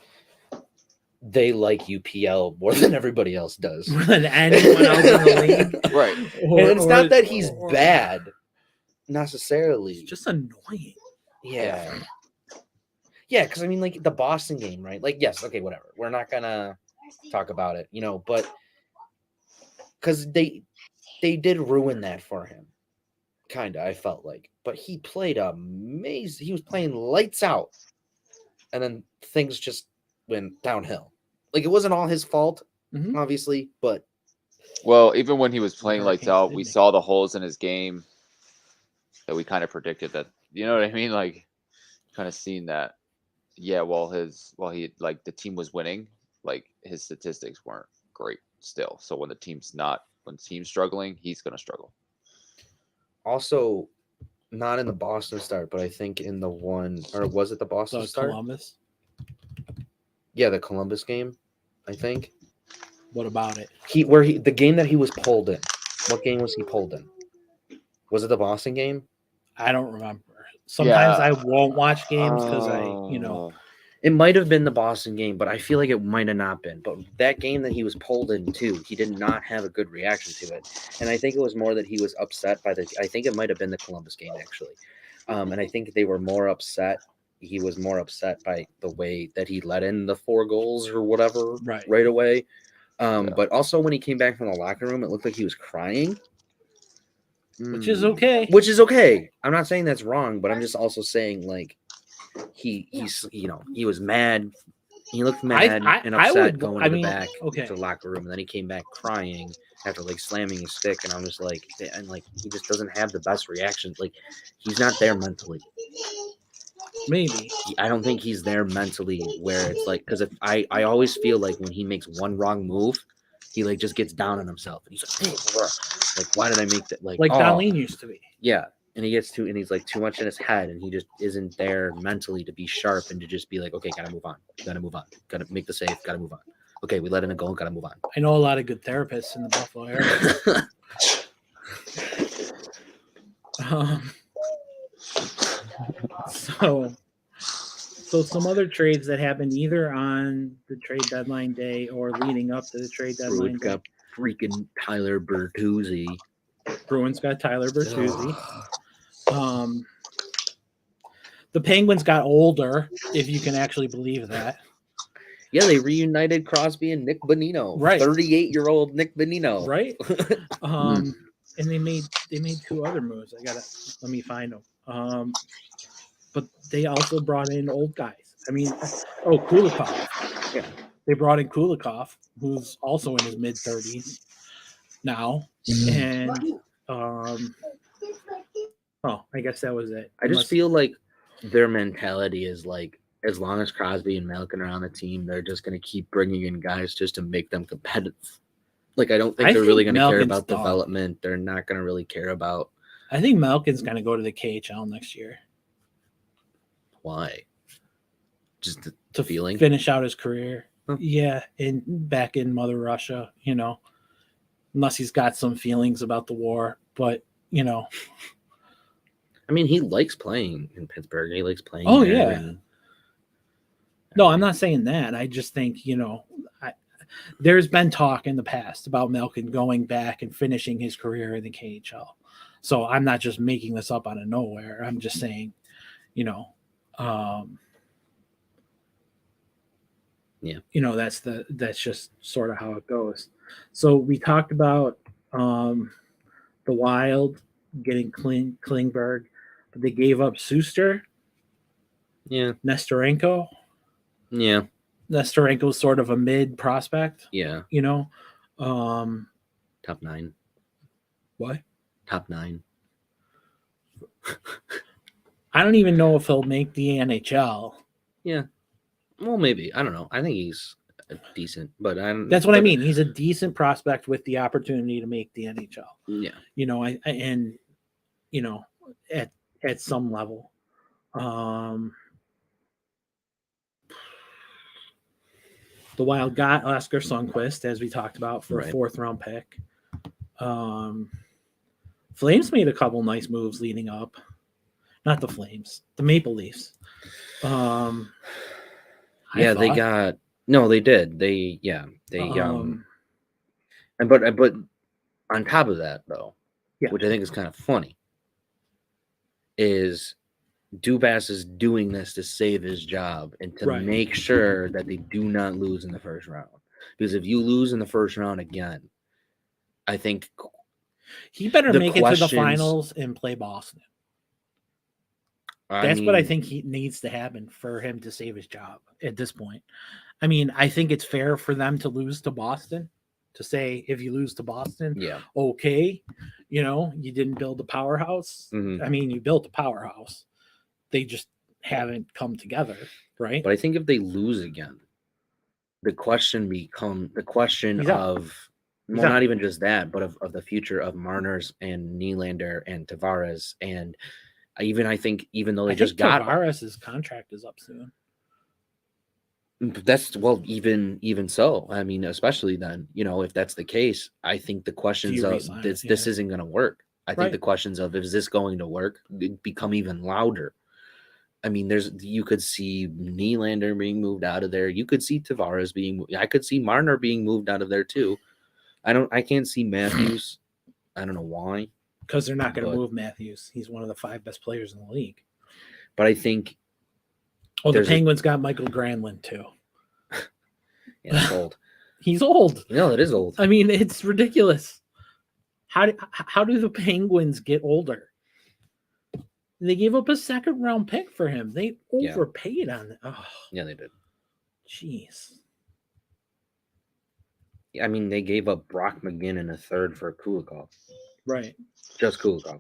they like UPL more than everybody else does. More than anyone else in the league. Right. And it's not that he's bad necessarily. He's just annoying. Yeah. Yeah, because I mean, like the Boston game, right? Like, yes, okay, whatever. We're not gonna talk about it, but because they did ruin that for him. Kinda, I felt like. But he played amazing. He was playing lights out. And then things just went downhill. Like it wasn't all his fault, obviously, but well, even when he was playing lights out, we saw the holes in his game that we kind of predicted that, you know what I mean? Like kind of seen that. Yeah, while he like the team was winning, like his statistics weren't great still. So when the team's struggling, he's gonna struggle. Also, not in the Boston start, but I think in the one, or was it the Boston start? Columbus? Yeah, the Columbus game, I think. What about it? The game that he was pulled in. What game was he pulled in? Was it the Boston game? I don't remember. Sometimes I won't watch games because It might have been the Boston game, but I feel like it might have not been. But that game that he was pulled into, he did not have a good reaction to it. And I think it was more that he was upset by I think it might have been the Columbus game, actually. And I think they were more upset. He was more upset by the way that he let in the 4 goals or whatever right away. But also when he came back from the locker room, it looked like he was crying. Which is okay. Which is okay. I'm not saying that's wrong, but I'm just also saying, like, he was mad. He looked mad and upset going to the back to the locker room, and then he came back crying after like slamming his stick, and I'm just like, and like he just doesn't have the best reaction. Like he's not there mentally. Maybe I don't think he's there mentally where it's like, because if I always feel like when he makes one wrong move, he like just gets down on himself and he's like, hey, like why did I make that? Like Darlene used to be. Yeah. And he's like too much in his head, and he just isn't there mentally to be sharp and to just be like, okay, gotta move on, gotta make the save, gotta move on. Okay, we let in a goal, gotta move on. I know a lot of good therapists in the Buffalo area. So some other trades that happened either on the trade deadline day or leading up to the trade deadline day. Got freaking Tyler Bertuzzi. Bruins got Tyler Bertuzzi. The Penguins got older, if you can actually believe that. Yeah, they reunited Crosby and Nick Bonino. Right. 38-year-old Nick Bonino. Right. And they made 2 other moves. Let me find them. But they also brought in old guys. I mean, Kulikov. Yeah. They brought in Kulikov, who's also in his mid-30s now. And I guess that was it. I just feel like their mentality is like, as long as Crosby and Malkin are on the team, they're just going to keep bringing in guys just to make them competitive. Like, I don't think they're really going to care about development. They're not going to really care about. I think Malkin's going to go to the KHL next year. Why? Just the feeling? Finish out his career. Huh. Yeah, back in Mother Russia, unless he's got some feelings about the war. But, I mean, he likes playing in Pittsburgh. He likes playing. Oh, yeah. No, I'm not saying that. I just think, there's been talk in the past about Malkin going back and finishing his career in the KHL. So I'm not just making this up out of nowhere. I'm just saying, that's just sort of how it goes. So we talked about the Wild getting Klingberg, but they gave up Suster. Yeah. Nestorenko. Yeah. Nestorenko's sort of a mid prospect. Yeah. Top 9. What? Top 9. I don't even know if he'll make the NHL. Yeah. Well, maybe. I don't know. I think he's decent, but that's what I mean. He's a decent prospect with the opportunity to make the NHL. Yeah. At some level. The Wild got Oscar Sundqvist, as we talked about, for a 4th round pick. Flames made a couple nice moves leading up. Not the Flames, the Maple Leafs. They got No, they did. They and but on top of that though, which I think is kind of funny, is Dubas is doing this to save his job and to make sure that they do not lose in the first round. Because if you lose in the first round again, I think he better make it to the finals and play Boston. That's what I think he needs to happen for him to save his job at this point. I mean, I think it's fair for them to lose to Boston, to say if you lose to Boston, okay, you didn't build a powerhouse. Mm-hmm. I mean, you built a powerhouse. They just haven't come together, right? But I think if they lose again, the question of not even just that, but of the future of Marner's and Nylander and Tavares, and I think even though they just got Tavares' contract is up soon. That's even so. I mean, especially then, if that's the case, I think the questions of this isn't going to work. I think the questions of is this going to work become even louder. I mean, you could see Nylander being moved out of there. You could see Tavares I could see Marner being moved out of there too. I can't see Matthews. I don't know why. Because they're not going to move Matthews. He's one of the 5 best players in the league. But I think. Oh, the Penguins got Michael Granlund too. Yeah, he's old. He's old. No, it is old. I mean, it's ridiculous. How do the Penguins get older? They gave up a 2nd round pick for him. They overpaid on it. Oh. Yeah, they did. Jeez. I mean, they gave up Brock McGinn in a 3rd for Kulikov. Right. Just Kulikov.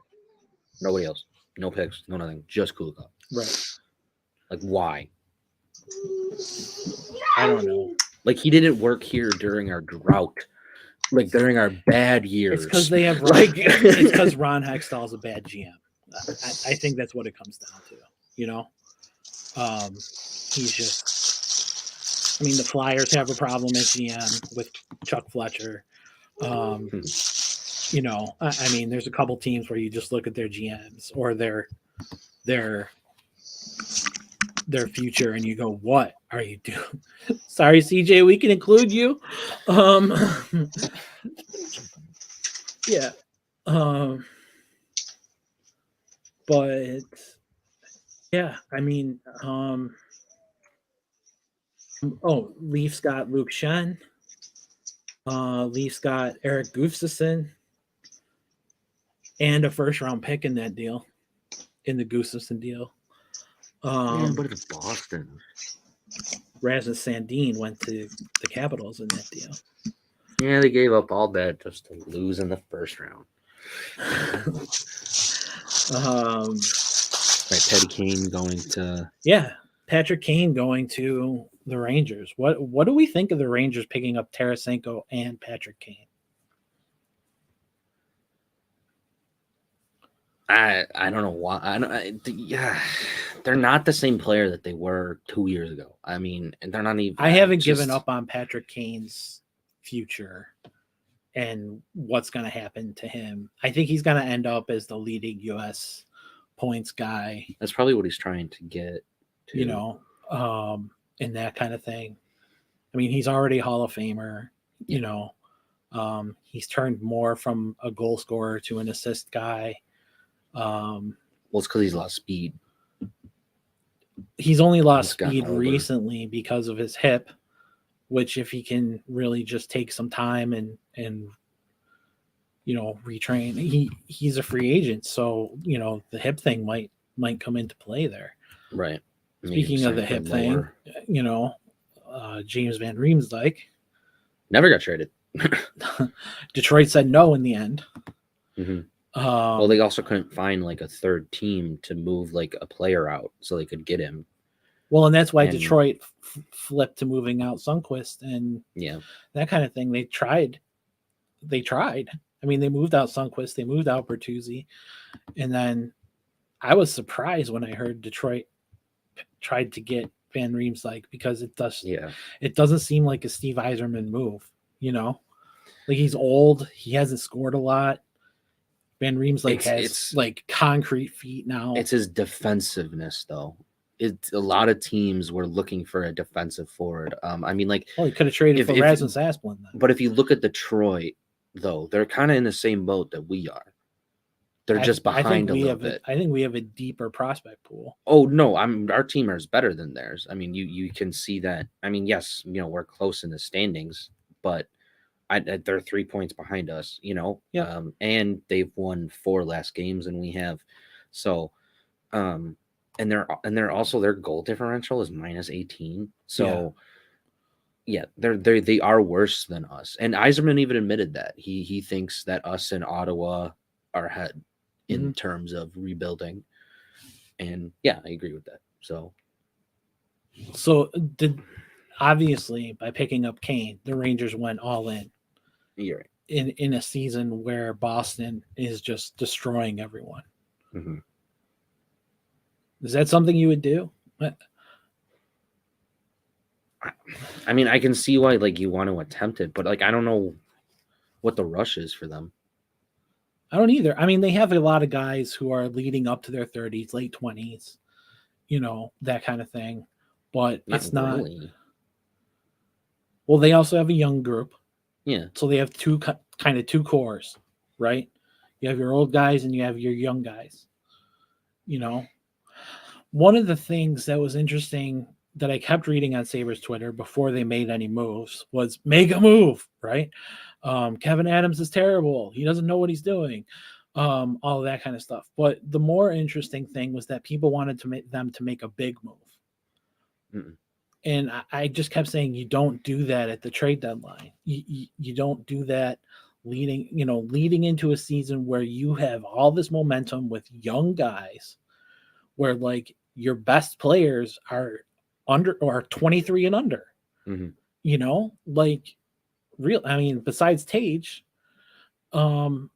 Nobody else. No picks. No nothing. Just Kulikov. Right. Like, why? I don't know. Like, he didn't work here during our drought. Like, during our bad years. It's because they have it's because Ron Hextall's a bad GM. I think that's what it comes down to. He's just. I mean, the Flyers have a problem at GM with Chuck Fletcher. I mean, there's a couple teams where you just look at their GMs or their future and you go, what are you doing? Sorry, CJ, we can include you. Yeah. But yeah, I mean, Leafs got Luke Shen. Leafs got Eric Gustafsson and a 1st round pick in that deal, in the Gustafsson deal. But it's Boston. Rasmus Sandin went to the Capitals in that deal. Yeah, they gave up all that just to lose in the 1st round. Patty Kane going to Patrick Kane going to the Rangers. What do we think of the Rangers picking up Tarasenko and Patrick Kane? I don't know why. They're not the same player that they were 2 years ago. I mean, and they're not even. I haven't given up on Patrick Kane's future and what's going to happen to him. I think he's going to end up as the leading U.S. points guy. That's probably what he's trying to get to. And that kind of thing. I mean, he's already a Hall of Famer. He's turned more from a goal scorer to an assist guy. Well, it's because he's lost speed. He's only lost speed recently because of his hip, which if he can really just take some time and retrain, he's a free agent. So, the hip thing might come into play there. Right. Speaking of the hip thing, James Van Riemsdyk never got traded. Detroit said no in the end. Mm-hmm. Well, they also couldn't find like a 3rd team to move like a player out so they could get him. Well, and that's why Detroit flipped to moving out Sundqvist and that kind of thing. They tried. I mean, they moved out Sundqvist, they moved out Bertuzzi, and then I was surprised when I heard Detroit tried to get Van Riemsdyk because it doesn't seem like a Steve Yzerman move. Like he's old, he hasn't scored a lot. Van Riemsdyk has like concrete feet now. It's his defensiveness, though. it's a lot of teams were looking for a defensive forward. I mean, like, well, he could have traded for Rasmus Asplund then. But if you look at Detroit, though, they're kind of in the same boat that we are. They're just behind a little bit. I think we have a deeper prospect pool. Oh no, our team is better than theirs. I mean, you can see that. I mean, yes, we're close in the standings, but they're 3 points behind us. Yeah. And they've won 4 last games than we have. So, and they're also their goal differential is -18. So. Yeah, they are worse than us, and Yzerman even admitted that he thinks that us and Ottawa are ahead in terms of rebuilding, and yeah, I agree with that. So obviously by picking up Kane, the Rangers went all in. You're right. In a season where Boston is just destroying everyone. Mm-hmm. Is that something you would do? I mean, I can see why you want to attempt it, but I don't know what the rush is for them. I don't either. I mean, they have a lot of guys who are leading up to their 30s, late 20s, that kind of thing. But it's not. Really. Well, they also have a young group. Yeah. So they have two cores, right? You have your old guys and you have your young guys. One of the things that was interesting that I kept reading on Sabres Twitter before they made any moves was make a move, right? Kevin Adams is terrible. He doesn't know what he's doing. All of that kind of stuff. But the more interesting thing was that people wanted them to make a big move. Mm-mm. And I just kept saying, you don't do that at the trade deadline. You don't do that leading into a season where you have all this momentum with young guys where your best players are under or 23 and under, real. I mean, besides Tage, they're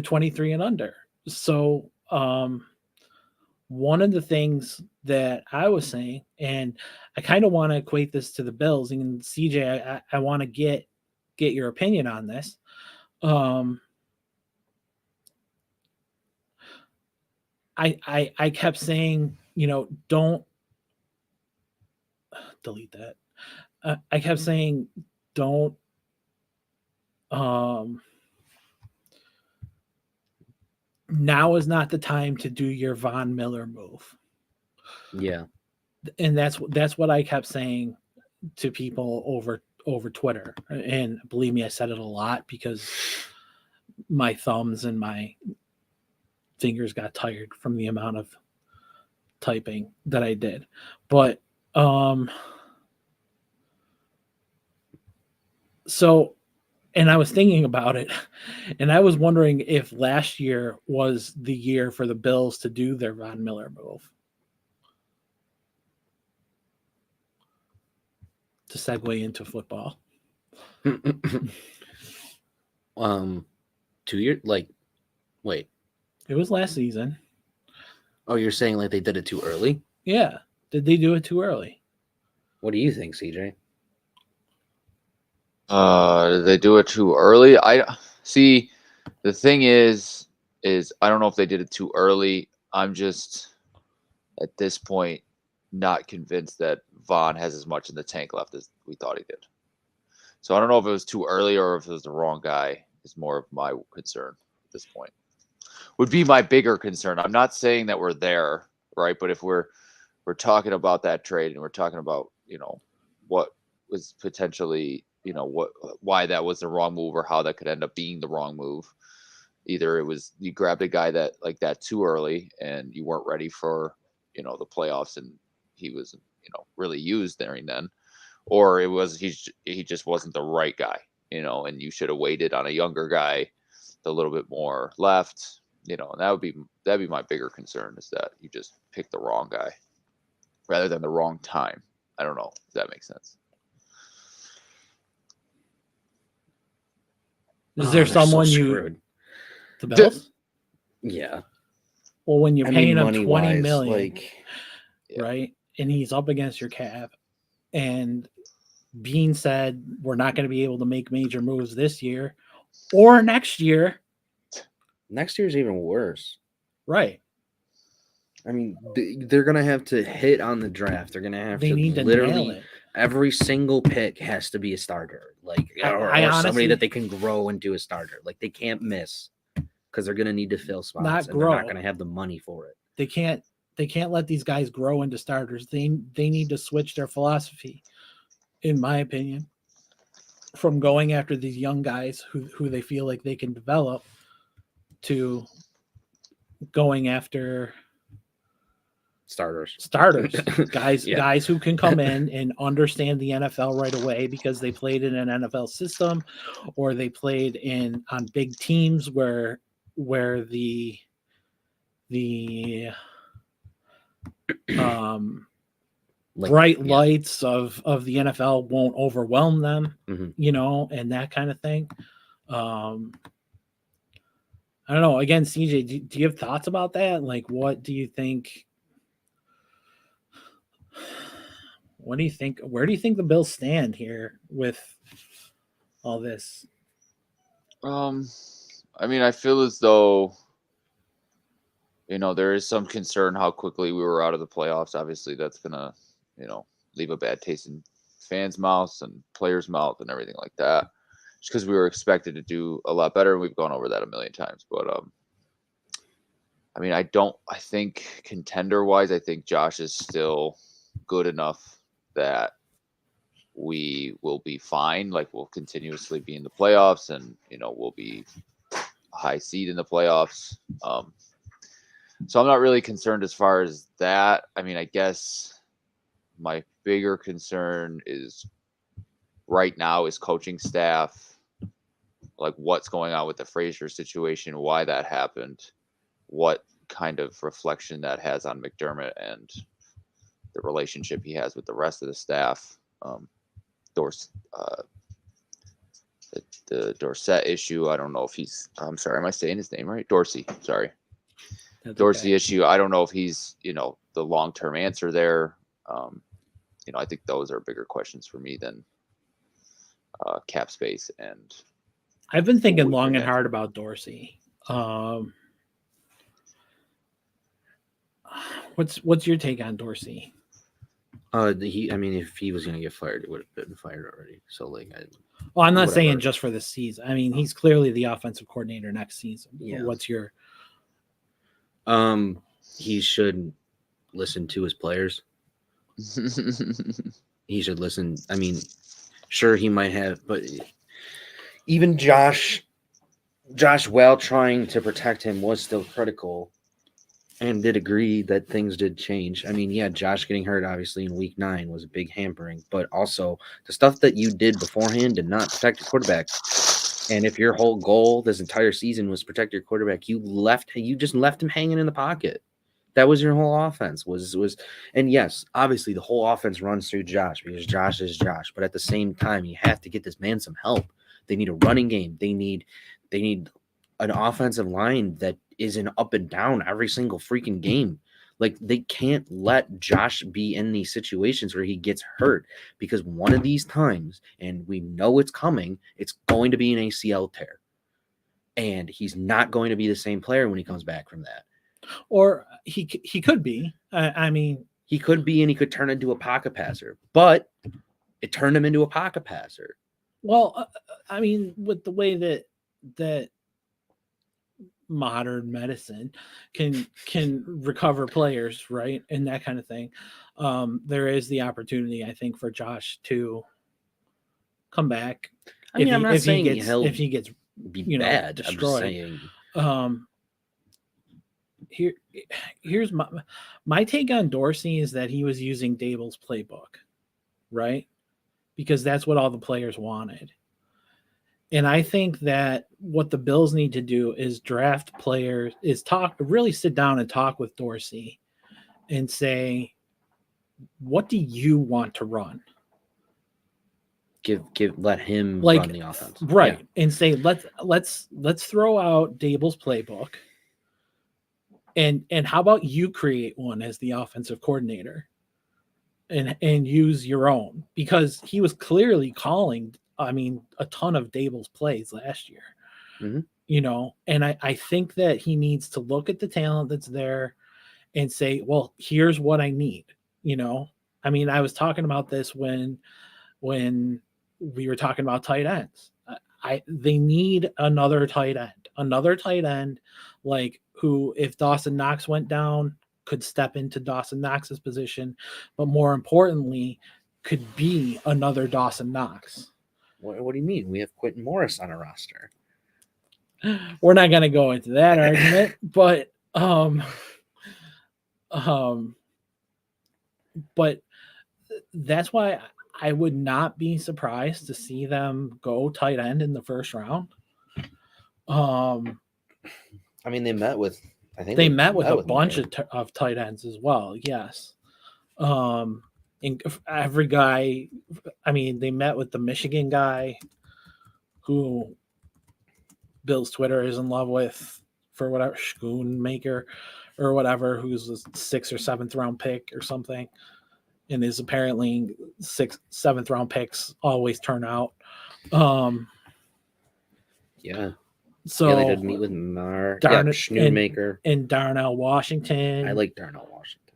23 and under. So, one of the things that I was saying, and I kind of want to equate this to the Bills, and CJ, I want to get your opinion on this. I kept saying, don't delete that. I kept saying, don't now is not the time to do your Von Miller move. Yeah. And that's what I kept saying to people over Twitter. And believe me, I said it a lot because my thumbs and my fingers got tired from the amount of typing that I did. But so, and I was thinking about it, and I was wondering if last year was the year for the Bills to do their Von Miller move. To segue into football. 2 years? Wait. It was last season. Oh, you're saying they did it too early? Yeah. Did they do it too early? What do you think, CJ? Did they do it too early? I see. The thing is I don't know if they did it too early. I'm just at this point not convinced that Vaughn has as much in the tank left as we thought he did. So I don't know if it was too early or if it was the wrong guy. Is more of my concern at this point. Would be my bigger concern. I'm not saying that we're there, right? But if we're talking about that trade and we're talking about what was potentially why that was the wrong move or how that could end up being the wrong move. Either it was you grabbed a guy that too early and you weren't ready for the playoffs and he was really used during then, or it was he just wasn't the right guy, and you should have waited on a younger guy a little bit more left, and that'd be my bigger concern is that you just picked the wrong guy rather than the wrong time. I don't know if that makes sense. Is there someone screwed? The Bills? Yeah. Well, when you're paying him $20 million, yeah. right, and he's up against your cap, and Bean said we're not going to be able to make major moves this year or next year. Next year's even worse. Right. I mean, they're going to have to hit on the draft. They're going to have to need to literally nail it. Every single pick has to be a starter, like or honestly, somebody that they can grow into a starter. Like they can't miss because they're going to need to fill spots, and they're not going to have the money for it. They can't let these guys grow into starters. They need to switch their philosophy, in my opinion, from going after these young guys who they feel like they can develop to going after starters, guys who can come in and understand the NFL right away because they played in an NFL system, or they played on big teams where the bright lights of the NFL won't overwhelm them, and that kind of thing. I don't know. Again, CJ, do you have thoughts about that? Like, what do you think? What do you think? Where do you think the Bills stand here with all this? I mean, I feel as though, there is some concern how quickly we were out of the playoffs. Obviously, that's gonna, leave a bad taste in fans' mouths and players' mouth and everything like that. Just because we were expected to do a lot better, and we've gone over that a million times. But I mean, I think contender-wise, I think Josh is still good enough that we will be fine. Like, we'll continuously be in the playoffs, and we'll be a high seed in the playoffs. So I'm not really concerned as far as that. I mean, I guess my bigger concern is right now is coaching staff, like what's going on with the Frazier situation, why that happened, what kind of reflection that has on McDermott and the relationship he has with the rest of the staff. The Dorsett issue, I don't know if I'm sorry, am I saying his name right? Dorsey, sorry. That's Dorsey okay. Issue, I don't know if he's, the long-term answer there. I think those are bigger questions for me than cap space. And I've been thinking long and hard about Dorsey. What's your take on Dorsey? I mean, if he was going to get fired, it would have been fired already. So, like, I'm not saying just for this season. I mean, he's clearly the offensive coordinator next season. Yeah. What's your? He should listen to his players. He should listen. I mean, sure, he might have, but even Josh, while trying to protect him, was still critical and did agree that things did change. I mean, yeah, Josh getting hurt, obviously, in week 9 was a big hampering, but also the stuff that you did beforehand did not protect your quarterback. And if your whole goal this entire season was protect your quarterback, you just left him hanging in the pocket. That was your whole offense and yes, obviously the whole offense runs through Josh because Josh is Josh. But at the same time, you have to get this man some help. They need a running game. They need an offensive line that isn't up and down every single freaking game. Like, they can't let Josh be in these situations where he gets hurt, because one of these times, and we know it's coming, it's going to be an ACL tear. And he's not going to be the same player when he comes back from that. Or he could be. I mean, he could be, and he could turn into a pocket passer. But it turned him into a pocket passer. Well, I mean, with the way that modern medicine can recover players, right, and that kind of thing, there is the opportunity, I think, for Josh to come back. I mean, I'm not saying if he gets bad. Destroyed. I'm just saying. Here's my take on Dorsey is that he was using Dable's playbook, right? Because that's what all the players wanted. And I think that what the Bills need to do is draft players, really sit down and talk with Dorsey and say, what do you want to run? Let him run the offense. Right. Yeah. And say, let's throw out Dable's playbook. And how about you create one as the offensive coordinator and use your own? Because he was clearly calling, a ton of Dable's plays last year. Mm-hmm. and I think that he needs to look at the talent that's there and say, well, here's what I need. I mean, I was talking about this when we were talking about tight ends. They need another tight end, like who, if Dawson Knox went down, could step into Dawson Knox's position, but more importantly, could be another Dawson Knox. What do you mean? We have Quentin Morris on our roster. We're not going to go into that argument, but but that's why I would not be surprised to see them go tight end in the first round. I mean, they met with a bunch of tight ends as well. Yes. And every guy, I mean, they met with the Michigan guy who Bill's Twitter is in love with for whatever, Schoonmaker or whatever, who's a 6th or 7th round pick or something. And is apparently 6th, 7th round picks always turn out. Yeah. So they did meet with Schoonmaker and Darnell Washington. I like Darnell Washington.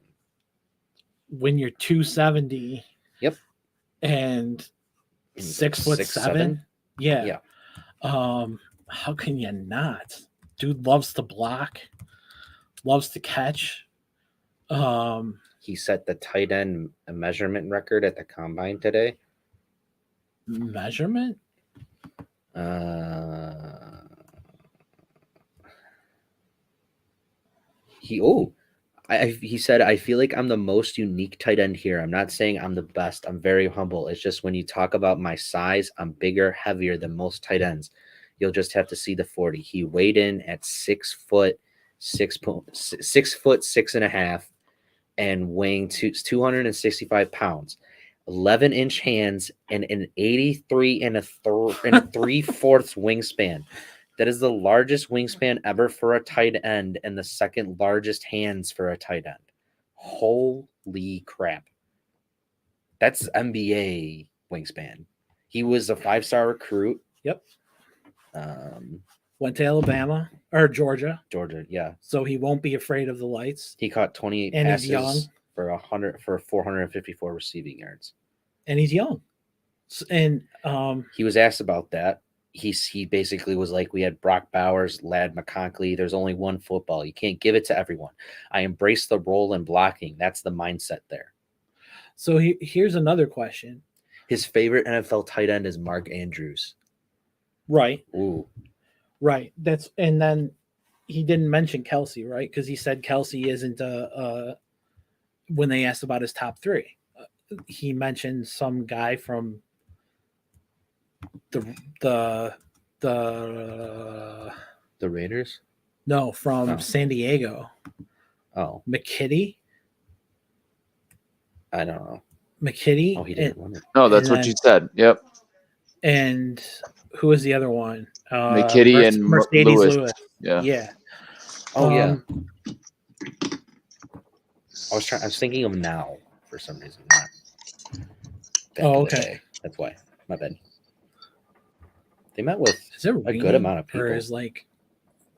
When you're 270, yep, and 6'7", yeah. How can you not? Dude loves to block, loves to catch. He set the tight end measurement record at the combine today. Measurement? He said, I feel like I'm the most unique tight end here. I'm not saying I'm the best. I'm very humble. It's just when you talk about my size, I'm bigger, heavier than most tight ends. You'll just have to see the 40. He weighed in at 6 foot 6.5 and weighing 265 pounds, 11-inch hands, and an 83 and a 3/4 wingspan. That is the largest wingspan ever for a tight end and the second largest hands for a tight end. Holy crap. That's NBA wingspan. He was a 5-star recruit. Yep. Went to Alabama or Georgia. Georgia, yeah. So he won't be afraid of the lights. He caught 28 passes for 454 receiving yards. And he's young. And he was asked about that. He basically was like, we had Brock Bowers, Ladd McConkey. There's only one football. You can't give it to everyone. I embrace the role in blocking. That's the mindset there. So here's another question. His favorite NFL tight end is Mark Andrews. Right. Ooh. Right. And then he didn't mention Kelsey, right? Because he said Kelsey isn't when they asked about his top 3. He mentioned some guy from the Raiders? No, from San Diego. Oh. McKitty? I don't know. McKitty? Oh, he didn't want it. No, that's what you said. Yep. And who was the other one? McKitty and Mercedes Lewis. Yeah. Oh, yeah. I was thinking of now for some reason. Okay. That's why. My bad. They met with a good amount of people. Or is like,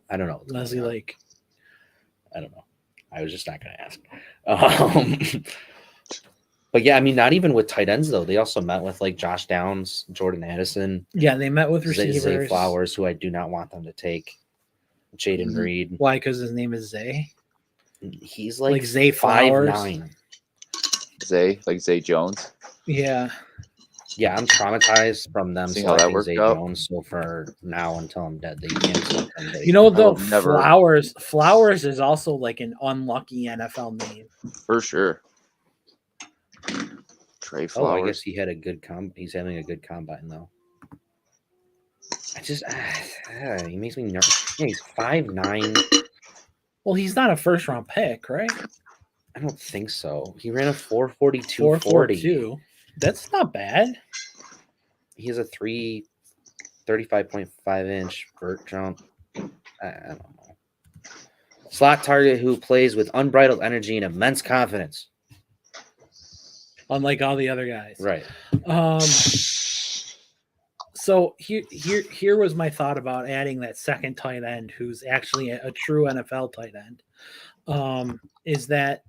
I don't know. Leslie like, I don't know. I was just not going to ask. But yeah, I mean, not even with tight ends though. They also met with like Josh Downs, Jordan Addison. Yeah, they met with receivers. Zay Flowers, who I do not want them to take. Jaden Reed. Why? Because his name is Zay. He's like Zay Flowers. 5'9". Zay, like Zay Jones. Yeah. Yeah, I'm traumatized from them selecting Zay Jones. So for now until I'm dead, they can't select him. Flowers is also like an unlucky NFL name. For sure. Trey Flowers. I guess he had a good he's having a good combine though. I just he makes me nervous. Yeah, he's 5'9". Well, he's not a first round pick, right? I don't think so. He ran a 4.42 40. That's not bad. He has a 35.5-inch vert jump. I don't know. Slot target who plays with unbridled energy and immense confidence. Unlike all the other guys. Right. So here was my thought about adding that second tight end, who's actually a true NFL tight end. Is that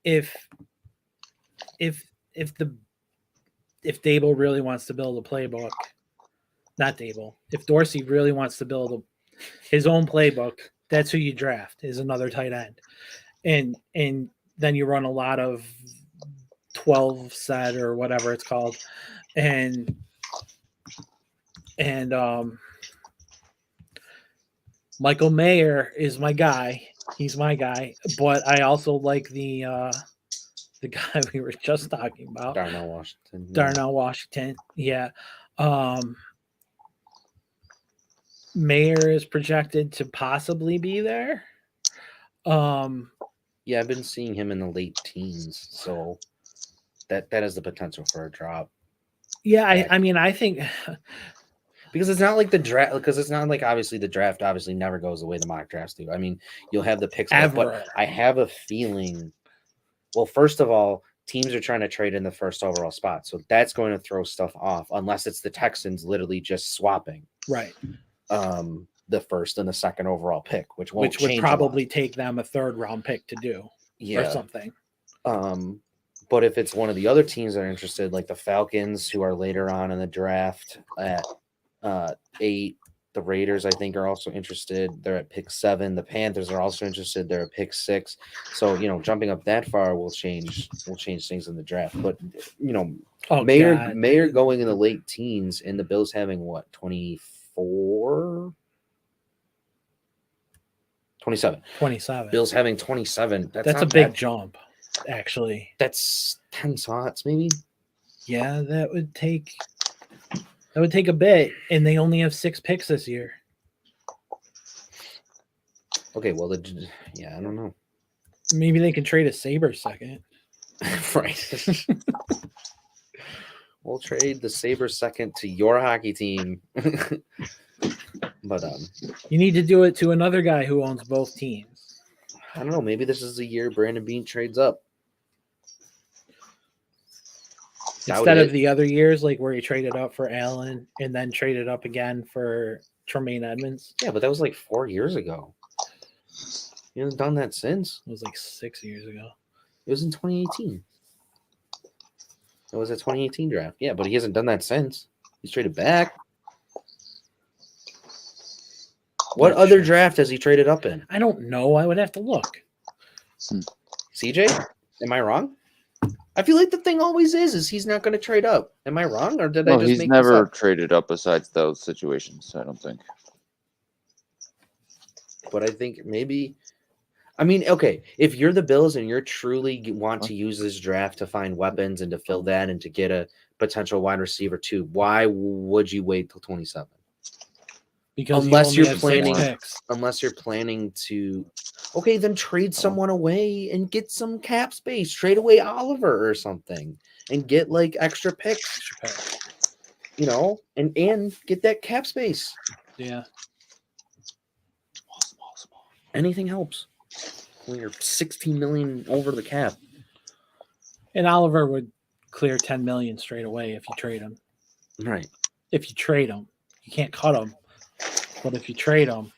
if Dable really wants to build a playbook, not Dable, if Dorsey really wants to build his own playbook, that's who you draft, is another tight end. And then you run a lot of 12 set or whatever it's called. And Michael Mayer is my guy. He's my guy. But I also like the guy we were just talking about, Darnell Washington. Darnell Washington. Yeah. Mayer is projected to possibly be there. Yeah, I've been seeing him in the late teens, so that has the potential for a drop. Yeah, I mean, I think because it's not like the draft, because it's not like obviously the draft obviously never goes the way the mock drafts do. I mean, you'll have the picks, but I have a feeling. Well, first of all, teams are trying to trade in the first overall spot, so that's going to throw stuff off unless it's the Texans literally just swapping right the first and the second overall pick, which would probably take them a third round pick to do, or something. But if it's one of the other teams that are interested, like the Falcons, who are later on in the draft at 8, the Raiders, I think, are also interested. They're at pick 7. The Panthers are also interested. They're at pick 6. So, jumping up that far will change things in the draft. But, Mayer going in the late teens and the Bills having what, 24? 27. Bills having 27. That's a big jump, actually. That's 10 slots, maybe. Yeah, that would take a bit, and they only have 6 picks this year. Okay, well, I don't know. Maybe they can trade a Sabres second. Right. We'll trade the Sabres second to your hockey team. But you need to do it to another guy who owns both teams. I don't know. Maybe this is the year Brandon Beane trades up. Instead of the other years, like where he traded up for Allen and then traded up again for Tremaine Edmonds. Yeah, but that was like 4 years ago. He hasn't done that since. It was like 6 years ago. It was in 2018. It was a 2018 draft. Yeah, but he hasn't done that since. He's traded back. What other draft has he traded up in? I don't know. I would have to look. CJ? Am I wrong? I feel like the thing always is he's not going to trade up. Am I wrong, or did I just he's make never this up? traded up besides those situations, I don't think. But I think maybe, I mean, okay, if you're the Bills and you're truly want to use this draft to find weapons and to fill that and to get a potential wide receiver too, why would you wait till 27? Because unless you're planning to, okay, then trade someone away and get some cap space. Trade away Oliver or something and get like extra picks. And get that cap space. Yeah. Small. Anything helps when you're 16 million over the cap. And Oliver would clear 10 million straight away if you trade him. Right. If you trade him, you can't cut him. But if you trade him,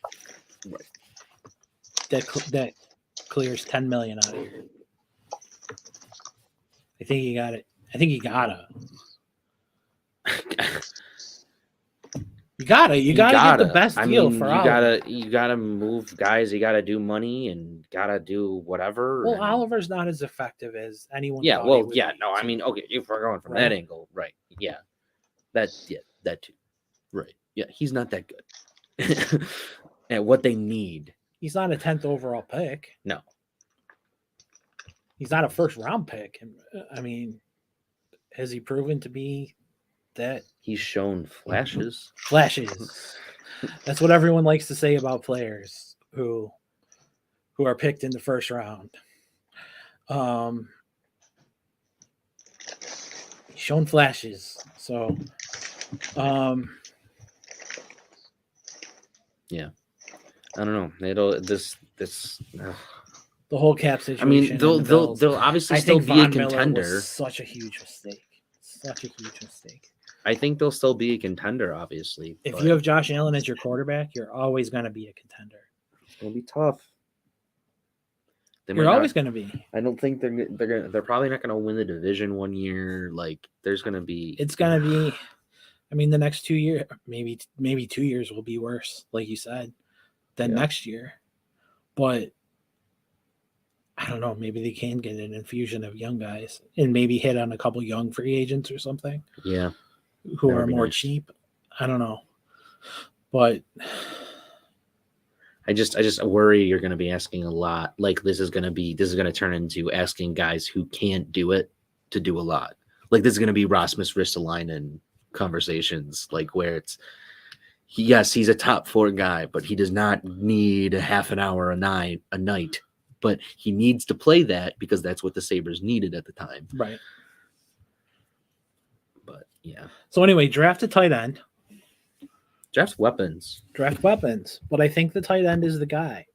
right, that clears 10 million out of here. I think you got it. I think you gotta. You gotta get the best deal for Oliver. You gotta move guys. You gotta do money and gotta do whatever. Well, Oliver's not as effective as anyone. Yeah. Well, yeah. No, I mean, okay, if we're going from that angle, right? Yeah. That too. Right. Yeah. He's not that good. At what they need. He's not a 10th overall pick. No. He's not a first round pick. I mean, has he proven to be that? He's shown flashes. That's what everyone likes to say about players who are picked in the first round. He's shown flashes. So yeah, I don't know. The whole cap situation. I mean, they'll obviously still be a contender. Such a huge mistake. I think they'll still be a contender, obviously. If you have Josh Allen as your quarterback, you're always going to be a contender. It's going to be tough. You're always going to be. I don't think they're probably not going to win the division one year. Like there's going to be. It's going to be. I mean, the next 2 years, maybe 2 years will be worse, like you said, than next year. But I don't know. Maybe they can get an infusion of young guys and maybe hit on a couple young free agents or something. Yeah. Who are more cheap. I don't know. But I just worry you're going to be asking a lot. Like this is going to turn into asking guys who can't do it to do a lot. Like this is going to be Rasmus Ristolainen conversations, like where it's he's a top 4 guy, but he does not need a half an hour a night, but he needs to play that because that's what the Sabres needed at the time. Right. But yeah. So anyway, draft a tight end. Draft weapons. But I think the tight end is the guy.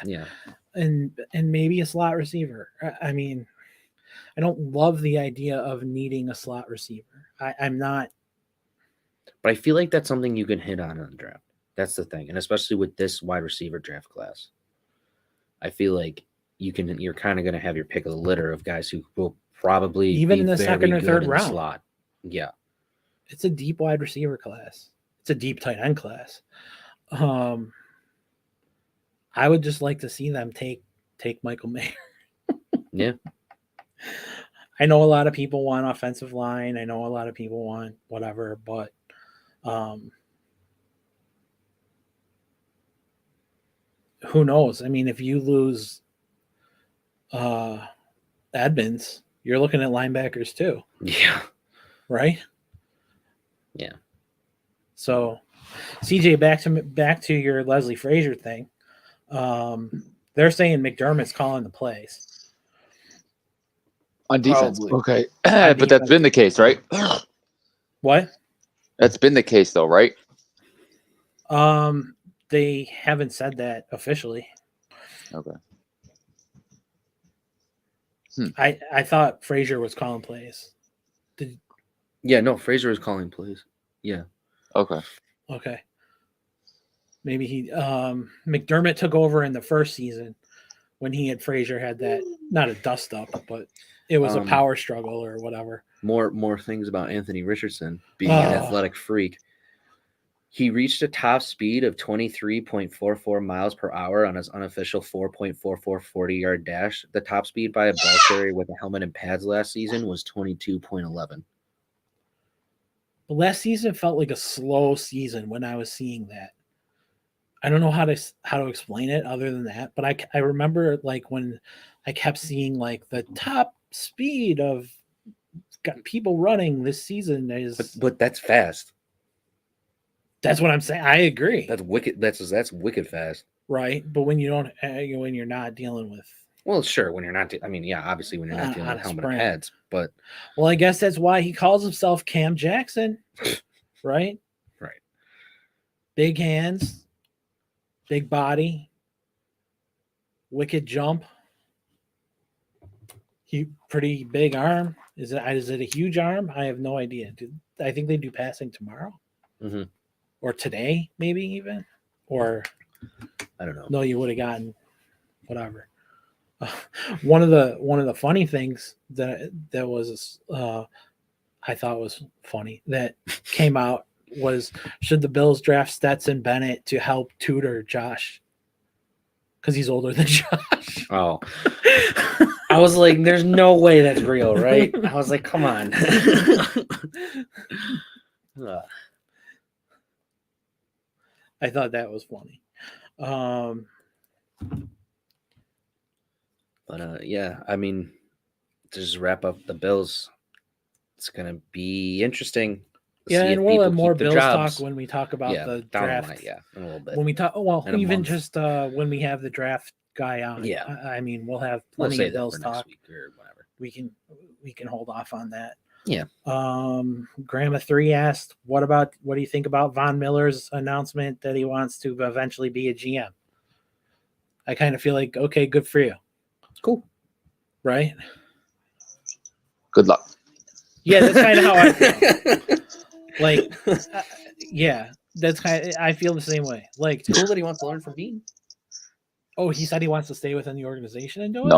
Yeah. And maybe a slot receiver. I mean, I don't love the idea of needing a slot receiver. I'm not. But I feel like that's something you can hit on the draft. That's the thing. And especially with this wide receiver draft class, I feel like you're kind of going to have your pick of the litter of guys who will probably even in the second or third round slot. Yeah. It's a deep wide receiver class. It's a deep tight end class. I would just like to see them take Michael Mayer. Yeah. I know a lot of people want offensive line. I know a lot of people want whatever, but who knows? I mean, if you lose Edmonds, you're looking at linebackers too. Yeah. Right? Yeah. So, CJ, back to your Leslie Frazier thing. They're saying McDermott's calling the plays on defense. Probably. Okay, but that's been the case, right? What? That's been the case, though, right? They haven't said that officially. Okay. I thought Frazier was calling plays. Yeah, no, Frazier was calling plays. Yeah. Okay. Maybe he McDermott took over in the first season when he had Frazier had that, not a dust up, but it was a power struggle or whatever. More things about Anthony Richardson being an athletic freak. He reached a top speed of 23.44 miles per hour on his unofficial 4.44 40-yard dash. The top speed by a ball carrier with a helmet and pads last season was 22.11. Last season felt like a slow season when I was seeing that. I don't know how to explain it other than that, but I remember like when I kept seeing like the top speed of people running this season is. But that's fast. That's what I'm saying. I agree. That's wicked. That's wicked fast. Right, but when you don't, when you're not dealing with. Well, sure. When you're not, I mean, yeah, obviously when you're not dealing with helmet and pads, but. Well, I guess that's why he calls himself Cam Jackson, right? Right. Big hands, big body, wicked jump. Pretty big arm. Is it a huge arm? I have no idea. I think they do passing tomorrow. Mm-hmm. Or today, maybe even, or I don't know. No, you would have gotten whatever. One of the funny things that was I thought was funny that came out was, should the Bills draft Stetson Bennett to help tutor Josh because he's older than Josh? Oh, I was like, there's no way that's real, right? I was like, come on. I thought that was funny. But yeah, I mean, to just wrap up the Bills, it's gonna be interesting. Yeah, and we'll have more Bills talk when we talk about the draft. In a little bit. When we talk, even just when we have the draft guy on. Yeah, I mean, we'll have plenty of Bills talk. Next week or whatever. We can hold off on that. Yeah. Grandma 3 asked, what do you think about Von Miller's announcement that he wants to eventually be a GM? I kind of feel like, okay, good for you. Cool. Right? Good luck. Yeah, that's kind of how I feel. Like, yeah, that's kind of, I feel the same way. Like, it's cool that he wants to learn from Bean. Oh, he said he wants to stay within the organization and do it?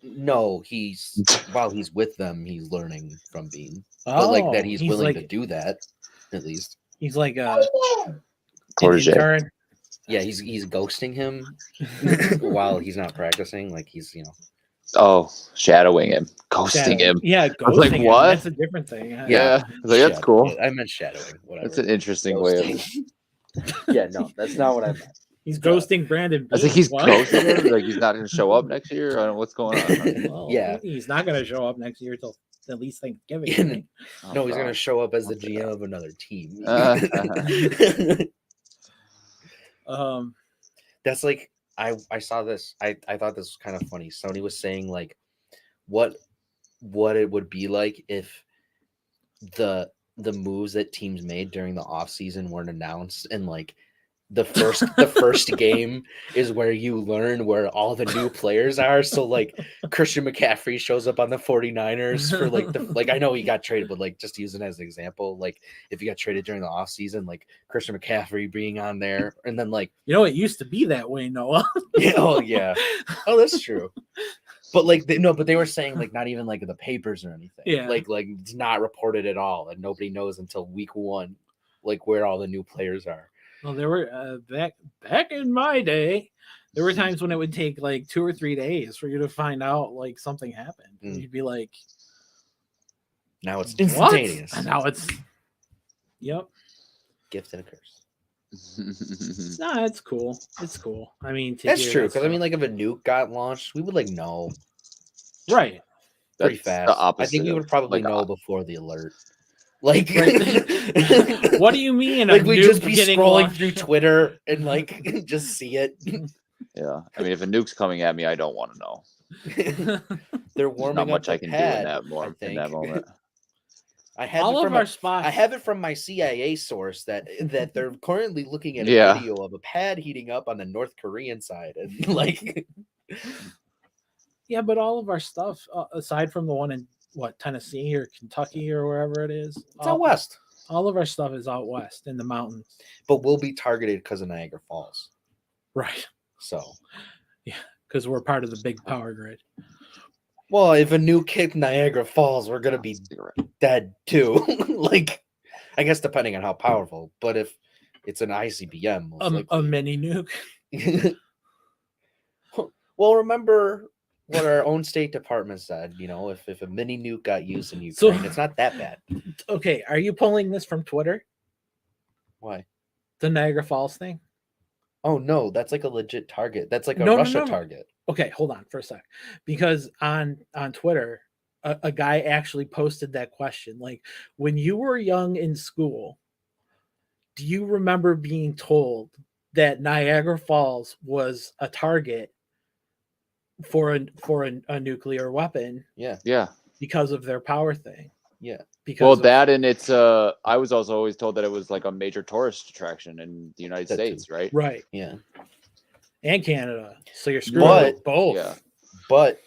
No, while he's with them, he's learning from Bean. Oh, but like that he's willing to do that, at least. He's like an intern. Yeah, he's ghosting him while he's not practicing. Like he's, shadowing him, ghosting him. Yeah, ghosting like, him. what? That's a different thing. Yeah, like, that's cool. Yeah, I meant shadowing. Whatever. That's an interesting way of. Yeah, no, that's not what I meant. He's ghosting Brandon Bean. I think he's ghosting him. Like he's not going to show up next year. I don't know what's going on. Well, yeah, he's not going to show up next year till at least Thanksgiving. No, he's going to show up as the GM of another team. That's like I saw this. I thought this was kind of funny. Sony was saying like what it would be like if the moves that teams made during the offseason weren't announced, and like the first game is where you learn where all the new players are. So like Christian McCaffrey shows up on the 49ers for like I know he got traded, but like just using it as an example, like if he got traded during the offseason, like Christian McCaffrey being on there, and then like it used to be that way, Noah. yeah. Oh, that's true. But like but they were saying like not even like the papers or anything. Yeah. Like it's not reported at all, and nobody knows until week 1 like where all the new players are. Well, there were back in my day, there were times when it would take like 2 or 3 days for you to find out like something happened. You'd be like, now it's instantaneous. And now it's gift and a curse. No, it's cool. It's cool. I mean, that's true. Because I mean, like if a nuke got launched, we would like know, right? Pretty fast. I think we would probably know before the alert. Like, what do you mean? Like we just be scrolling through Twitter and like just see it. Yeah, I mean, if a nuke's coming at me, I don't want to know. They're warming not much up I can pad, do in that moment. I have it from my CIA source that they're currently looking at a video of a pad heating up on the North Korean side, and like, yeah, but all of our stuff, aside from the one in Tennessee or Kentucky or wherever it is, it's out west. All of our stuff is out west in the mountains, but we'll be targeted because of Niagara Falls, right? So, yeah, because we're part of the big power grid. Well, if a nuke hit Niagara Falls, we're gonna be dead too. Like, I guess depending on how powerful. But if it's an ICBM, a mini nuke. Well, remember what our own State Department said. If a mini nuke got used in Ukraine, it's not that bad. Okay, are you pulling this from Twitter? Why? The Niagara Falls thing? Oh no, that's like a legit target. That's like a Russia target. Okay, hold on for a sec. Because on Twitter, a guy actually posted that question. Like, when you were young in school, do you remember being told that Niagara Falls was a target for a nuclear weapon? Yeah. Because of their power thing. Yeah. And it's I was also always told that it was like a major tourist attraction in the United States, right? Right. Yeah. And Canada. So you're screwed with both. Yeah. But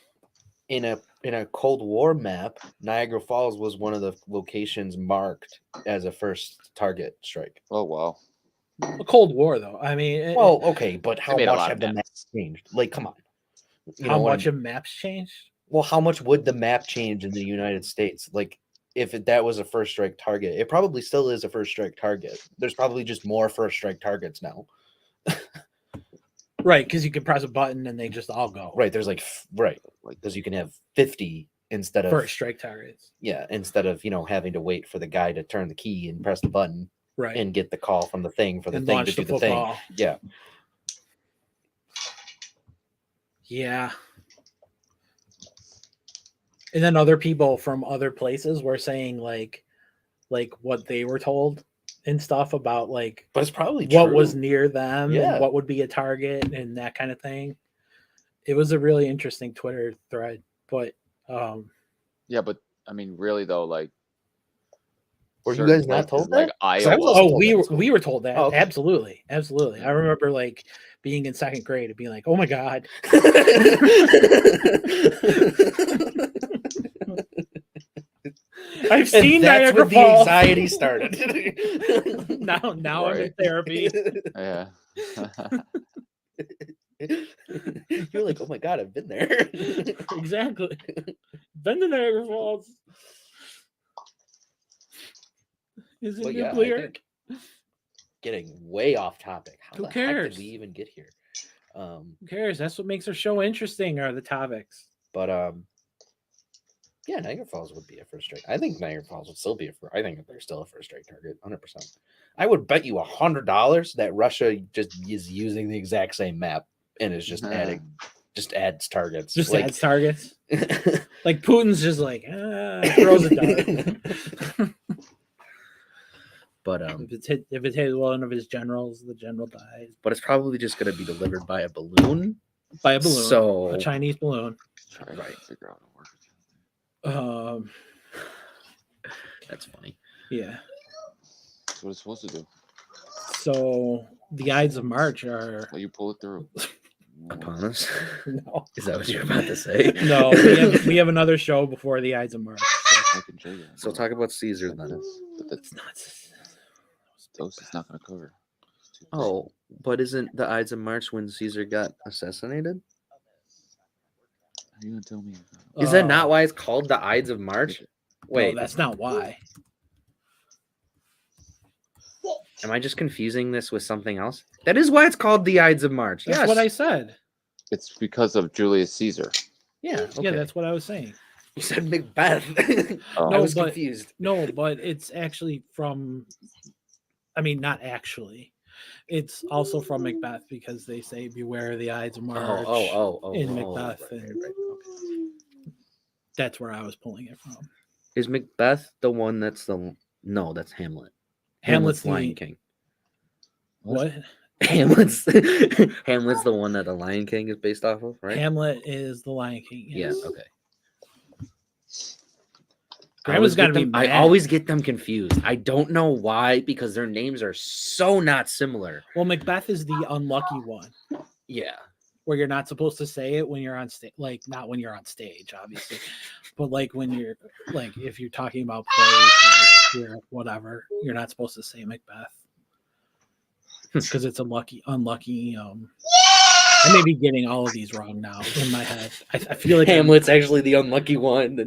in a Cold War map, Niagara Falls was one of the locations marked as a first target strike. Oh wow. A Cold War though. I mean, okay, but how much have the maps changed? Like, come on. How much have maps changed? Well, how much would the map change in the United States? Like, if that was a first strike target, it probably still is a first strike target. There's probably just more first strike targets now. Right, because you can press a button and they just all go. Right, there's because you can have 50 instead of first strike targets. Yeah, instead of having to wait for the guy to turn the key and press the button, right, and get the call from the thing for the thing to do the thing. Yeah. Yeah. And then other people from other places were saying like what they were told and stuff about like, but it's probably what true. was near them and what would be a target and that kind of thing. It was a really interesting Twitter thread, but yeah, but I mean, really though, like, were you guys not told that? Like Iowa. Oh, we were told that. Oh, okay. Absolutely. I remember like being in second grade and being like, "Oh my god." I've seen Niagara the Falls. anxiety started. now I'm in therapy. Yeah. You're like, oh my God, I've been there. Exactly. Been to Niagara Falls. Is it nuclear? I think getting way off topic. How Who the heck cares? did we even get here? Who cares? That's what makes our show interesting, are the topics. But yeah, Niagara Falls would be a first strike. I think Niagara Falls would still be I think they're still a first strike target, 100%. I would bet you $100 that Russia just is using the exact same map and is just adds targets. Just adds targets. Like Putin's just like throws a dart. But if it hits one of his generals, the general dies. But it's probably just going to be delivered by a balloon. So a Chinese balloon. Try to figure out how to work. That's funny. Yeah. That's what it's supposed to do. So the Ides of March are. Well, you pull it through. Upon us? No. Is that what you're about to say? No, we have another show before the Ides of March. I can show you. So talk about Caesar then. But that's not. Those is not going to cover. Oh, but isn't the Ides of March when Caesar got assassinated? Are you going to tell me? Is that not why it's called the Ides of March? Wait, no, that's not why. Am I just confusing this with something else? That is why it's called the Ides of March. That's what I said. It's because of Julius Caesar. Yeah. Okay. Yeah, that's what I was saying. You said Macbeth. Oh. I was confused. No, but it's actually from. I mean, not actually. It's also from Macbeth because they say "Beware the Ides of March" in Macbeth, right. Okay. That's where I was pulling it from. Is Macbeth the one that's the? No, that's Hamlet. Hamlet's Lion King. What? Hamlet's the one that the Lion King is based off of, right? Hamlet is the Lion King. Yes. Yeah. Okay. Grandma's got to be mad. I always get them confused. I don't know why, because their names are so not similar. Well, Macbeth is the unlucky one. Yeah. Where you're not supposed to say it when you're on stage, like not when you're on stage, obviously, but like when you're like if you're talking about plays or whatever, you're not supposed to say Macbeth because it's unlucky. I may be getting all of these wrong now in my head. I feel like Hamlet's actually the unlucky one.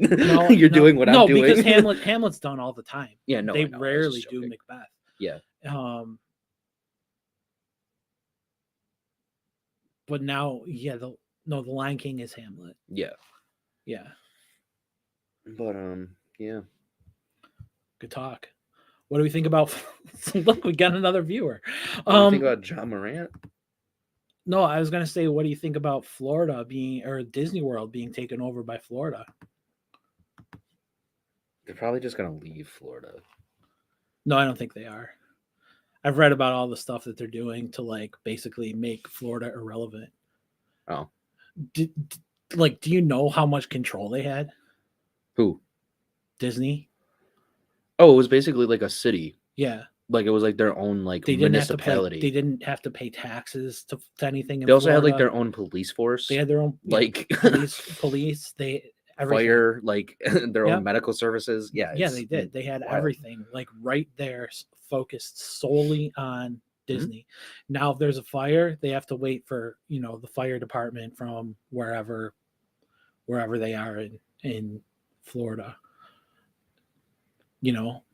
You're doing what I'm doing. No, because Hamlet's done all the time. Yeah, no, they rarely do Macbeth. Yeah. But now, yeah, the Lion King is Hamlet. Yeah. Yeah. But yeah. Good talk. What do we think about? Look, we got another viewer. What do you think about John Morant? No, I was gonna say, what do you think about Florida or Disney World being taken over by Florida? They're probably just gonna leave Florida. No, I don't think they are. I've read about all the stuff that they're doing to like basically make Florida irrelevant. Oh, do you know how much control they had? Who? Disney. Oh, it was basically like a city. Yeah. Like it was like their own like municipality. They didn't have to pay taxes to anything. They also had like their own police force. They had their own like police. They everything. Fire, like their own medical services. Yeah, they did. They had everything like right there, focused solely on Disney. Mm-hmm. Now, if there's a fire, they have to wait for the fire department from wherever they are in Florida.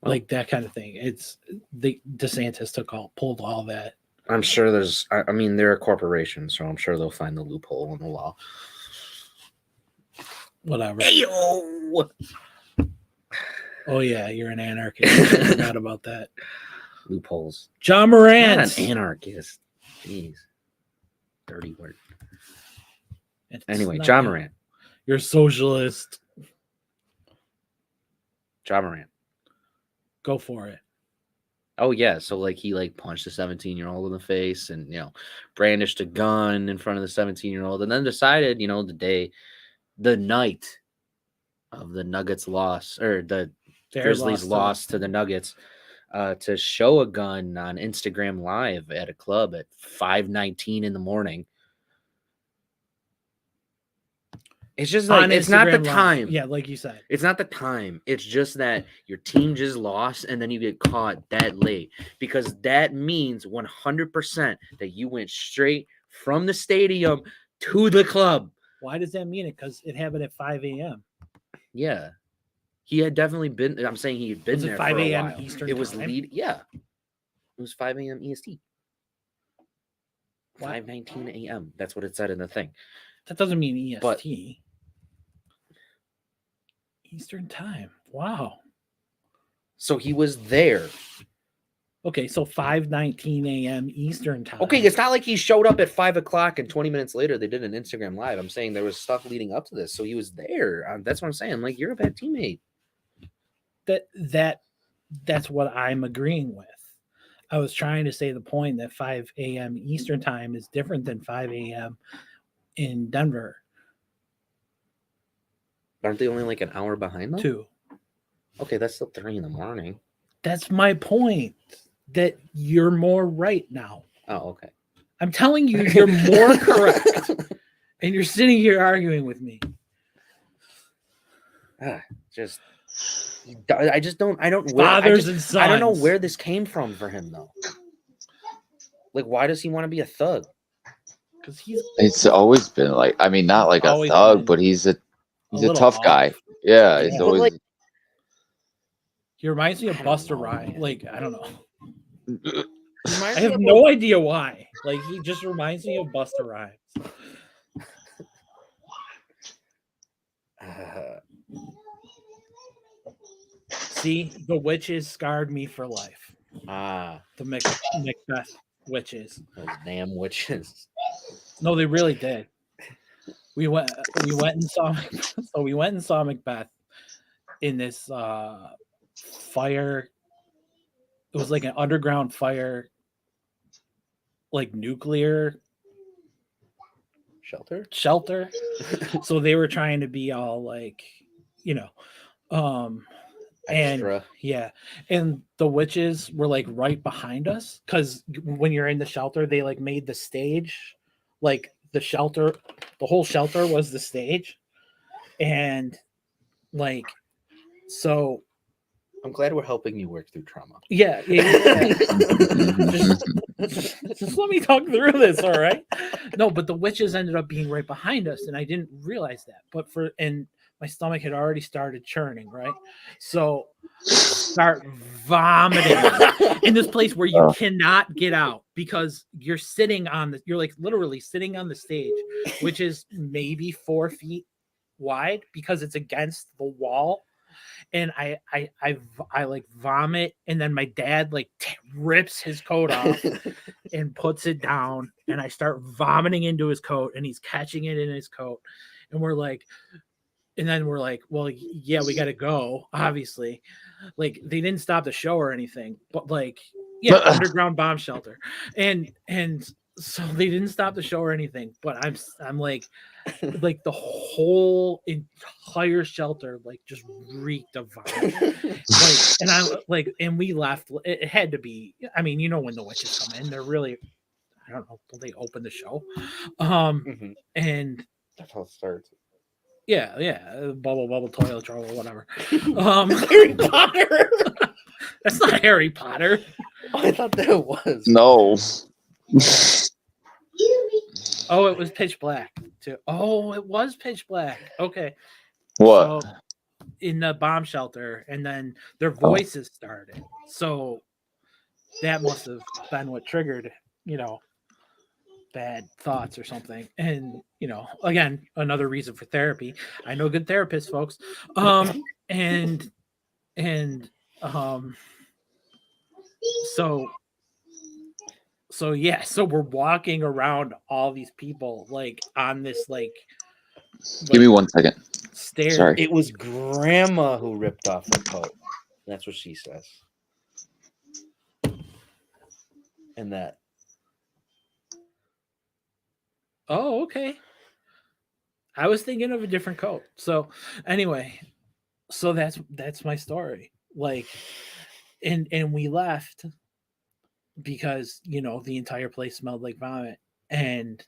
Like that kind of thing. It's DeSantis pulled all that. I'm sure they're a corporation, so I'm sure they'll find the loophole in the law. Whatever. Hey-o! Oh yeah, you're an anarchist. I forgot about that. Loopholes. John Morant. Not an anarchist. Jeez. Dirty word. Anyway, John Morant. You're a socialist. John Morant. Go for it. Oh yeah, so like he like punched a 17-year-old in the face and brandished a gun in front of the 17-year-old and then decided, the night of the Nuggets loss or the Grizzlies loss to the Nuggets to show a gun on Instagram Live at a club at 5:19 in the morning. It's just like it's not the time. Yeah, like you said. It's not the time. It's just that your team just lost and then you get caught that late because that means 100% that you went straight from the stadium to the club. Why does that mean it? Because it happened at 5 a.m. Yeah. He had definitely been. I'm saying he had been there 5 for a a.m. while. Eastern It was time? Yeah. It was 5 a.m. EST. What? 5:19 a.m. That's what it said in the thing. That doesn't mean EST. But- Eastern time. Wow. So he was there. Okay, so 5:19 a.m. Eastern time. Okay, it's not like he showed up at 5 o'clock and 20 minutes later they did an Instagram live. I'm saying there was stuff leading up to this, so he was there. That's what I'm saying. Like, you're a bad teammate. That's what I'm agreeing with. I was trying to say the point that 5 a.m. Eastern time is different than 5 a.m. in Denver. Aren't they only like an hour behind them? 2. Okay, that's still 3 in the morning. That's my point. That you're more right now. Oh, okay. I'm telling you, you're more correct. And you're sitting here arguing with me. I just don't. Fathers and sons. I don't know where this came from for him though. Like, why does he want to be a thug? Because it's always been like, I mean, not like a thug, but he's a tough guy. Yeah, he's always. Like, he reminds me of Buster Rhymes. Like, I don't know. I have no idea why. Like, he just reminds me of Buster Rhymes. See, the witches scarred me for life. The Macbeth witches. Those damn witches. No, they really did. We went and saw. So we went and saw Macbeth in this fire. It was like an underground fire, like nuclear shelter. So they were trying to be all like, Extra. And yeah, and the witches were like right behind us because when you're in the shelter, they like made the stage, like the whole shelter was the stage, and like so. I'm glad we're helping you work through trauma. Yeah. Just let me talk through this, all right? No, but the witches ended up being right behind us, and I didn't realize that. And my stomach had already started churning, right? So start vomiting in this place where you cannot get out because you're like literally sitting on the stage, which is maybe 4 feet wide because it's against the wall. And I like vomit, and then my dad like rips his coat off and puts it down, and I start vomiting into his coat, and he's catching it in his coat, and we're like, well, yeah, we got to go. Obviously, like they didn't stop the show or anything, but like, yeah, underground bomb shelter, and so they didn't stop the show or anything. But I'm like the whole entire shelter like just reeked of vomit. And we left. It had to be. I mean, when the witches come in, they're really. I don't know. Will they open the show? And that's how it starts. Yeah, bubble, toilet roll, whatever. Harry Potter. That's not Harry Potter. Oh, I thought that was. No. Oh, it was Pitch Black too. Oh, it was Pitch Black. Okay. What? So, in the bomb shelter, and then their voices started. So that must have been what triggered, bad thoughts or something. And again, another reason for therapy. I know good therapists, folks. So yeah, so we're walking around all these people like on this like give me 1 second. Stairs. Sorry. It was grandma who ripped off her coat. That's what she says. And that. Oh, okay. I was thinking of a different coat. So anyway, so that's my story. Like, and we left because the entire place smelled like vomit, and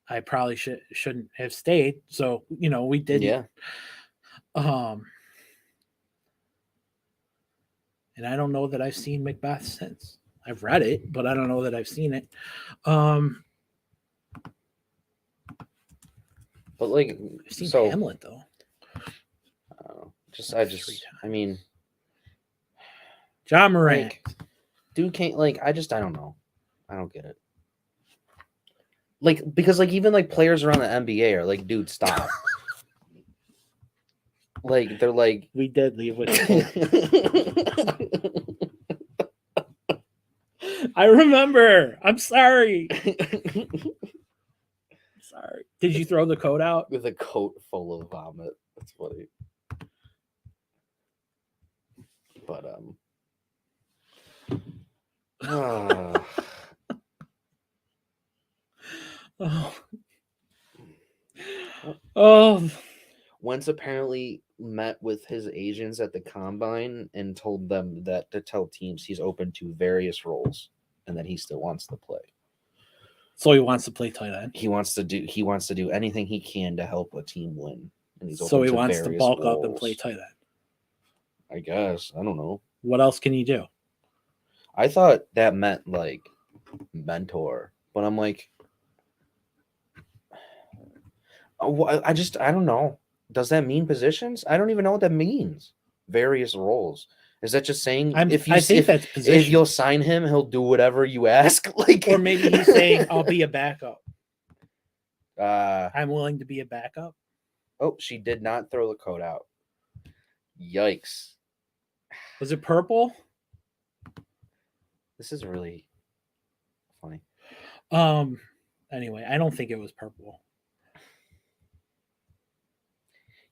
I probably shouldn't have stayed. So, we didn't. Yeah. And I don't know that I've seen Macbeth since. I've read it, but I don't know that I've seen it. But like, I've seen so Hamlet though. I mean, John Morant. Like, dude can't I don't know. I don't get it. Like, because like even like players around the NBA are like, dude, stop. Like they're like, we did leave with I remember. I'm sorry. Sorry. Did you throw the coat out? With a coat full of vomit. That's funny. But Oh. Wentz apparently met with his agents at the combine and told them that to tell teams he's open to various roles and that he still wants to play. So he wants to play tight end. He wants to do anything he can to help a team win. And he's so he wants to bulk up and play tight end. I guess. I don't know. What else can you do? I thought that meant like mentor, but I'm like, I don't know. Does that mean positions? I don't even know what that means. Various roles. Is that just saying that's position. If you'll sign him, he'll do whatever you ask? Like, or maybe he's saying, I'll be a backup. I'm willing to be a backup. Oh, she did not throw the coat out. Yikes. Was it purple? This is really funny. Anyway, I don't think it was purple.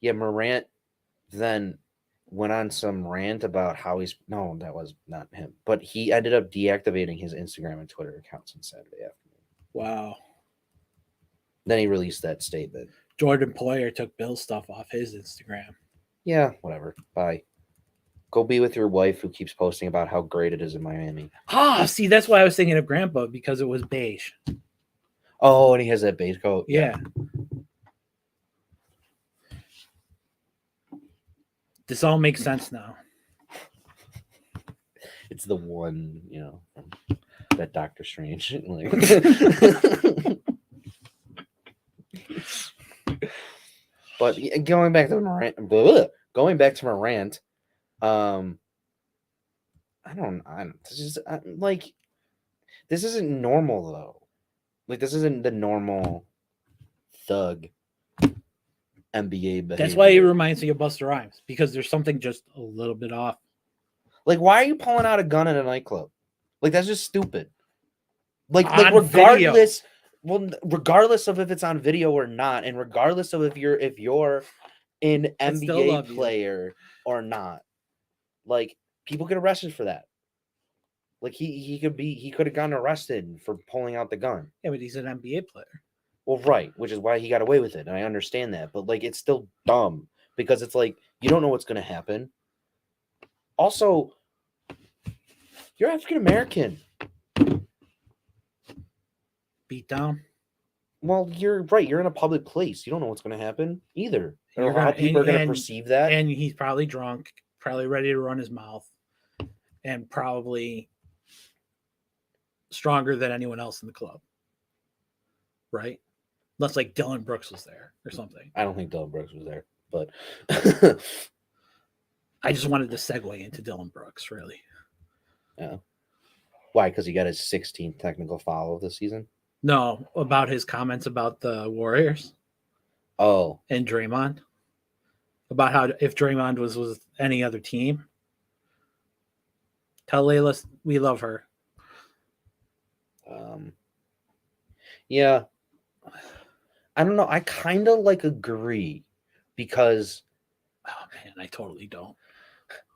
Yeah, Morant then went on some rant about how no, that was not him. But he ended up deactivating his Instagram and Twitter accounts on Saturday afternoon. Wow. Then he released that statement. Jordan Poyer took Bill's stuff off his Instagram. Yeah, whatever. Bye. Go be with your wife who keeps posting about how great it is in Miami. See, that's why I was thinking of Grandpa, because it was beige. Oh, and he has that beige coat. Yeah. This all makes sense now. It's the one, that Doctor Strange. But going back to Morant, this isn't normal though. Like, this isn't the normal thug NBA behavior. That's why he reminds me of Busta Rhymes, because there's something just a little bit off. Like, why are you pulling out a gun at a nightclub? Like, that's just stupid. Like regardless, video. Well, regardless of if it's on video or not, and regardless of if you're an NBA player or not, like, people get arrested for that. Like, he could have gotten arrested for pulling out the gun. Yeah, but he's an NBA player. Well, right, which is why he got away with it, and I understand that. But like, it's still dumb because it's like you don't know what's going to happen. Also, you're African American. Beat down. Well, you're right. You're in a public place. You don't know what's going to happen either. Or how people are going to perceive that. And he's probably drunk, probably ready to run his mouth, and probably stronger than anyone else in the club. Right? Unless like Dylan Brooks was there or something. I don't think Dylan Brooks was there, but I just wanted to segue into Dylan Brooks, really. Yeah. Why? Because he got his 16th technical foul of the season? No, about his comments about the Warriors. Oh. And Draymond. About how if Draymond was with any other team. Tell Layla we love her. Yeah. I don't know. I kind of like agree because oh man, I totally don't.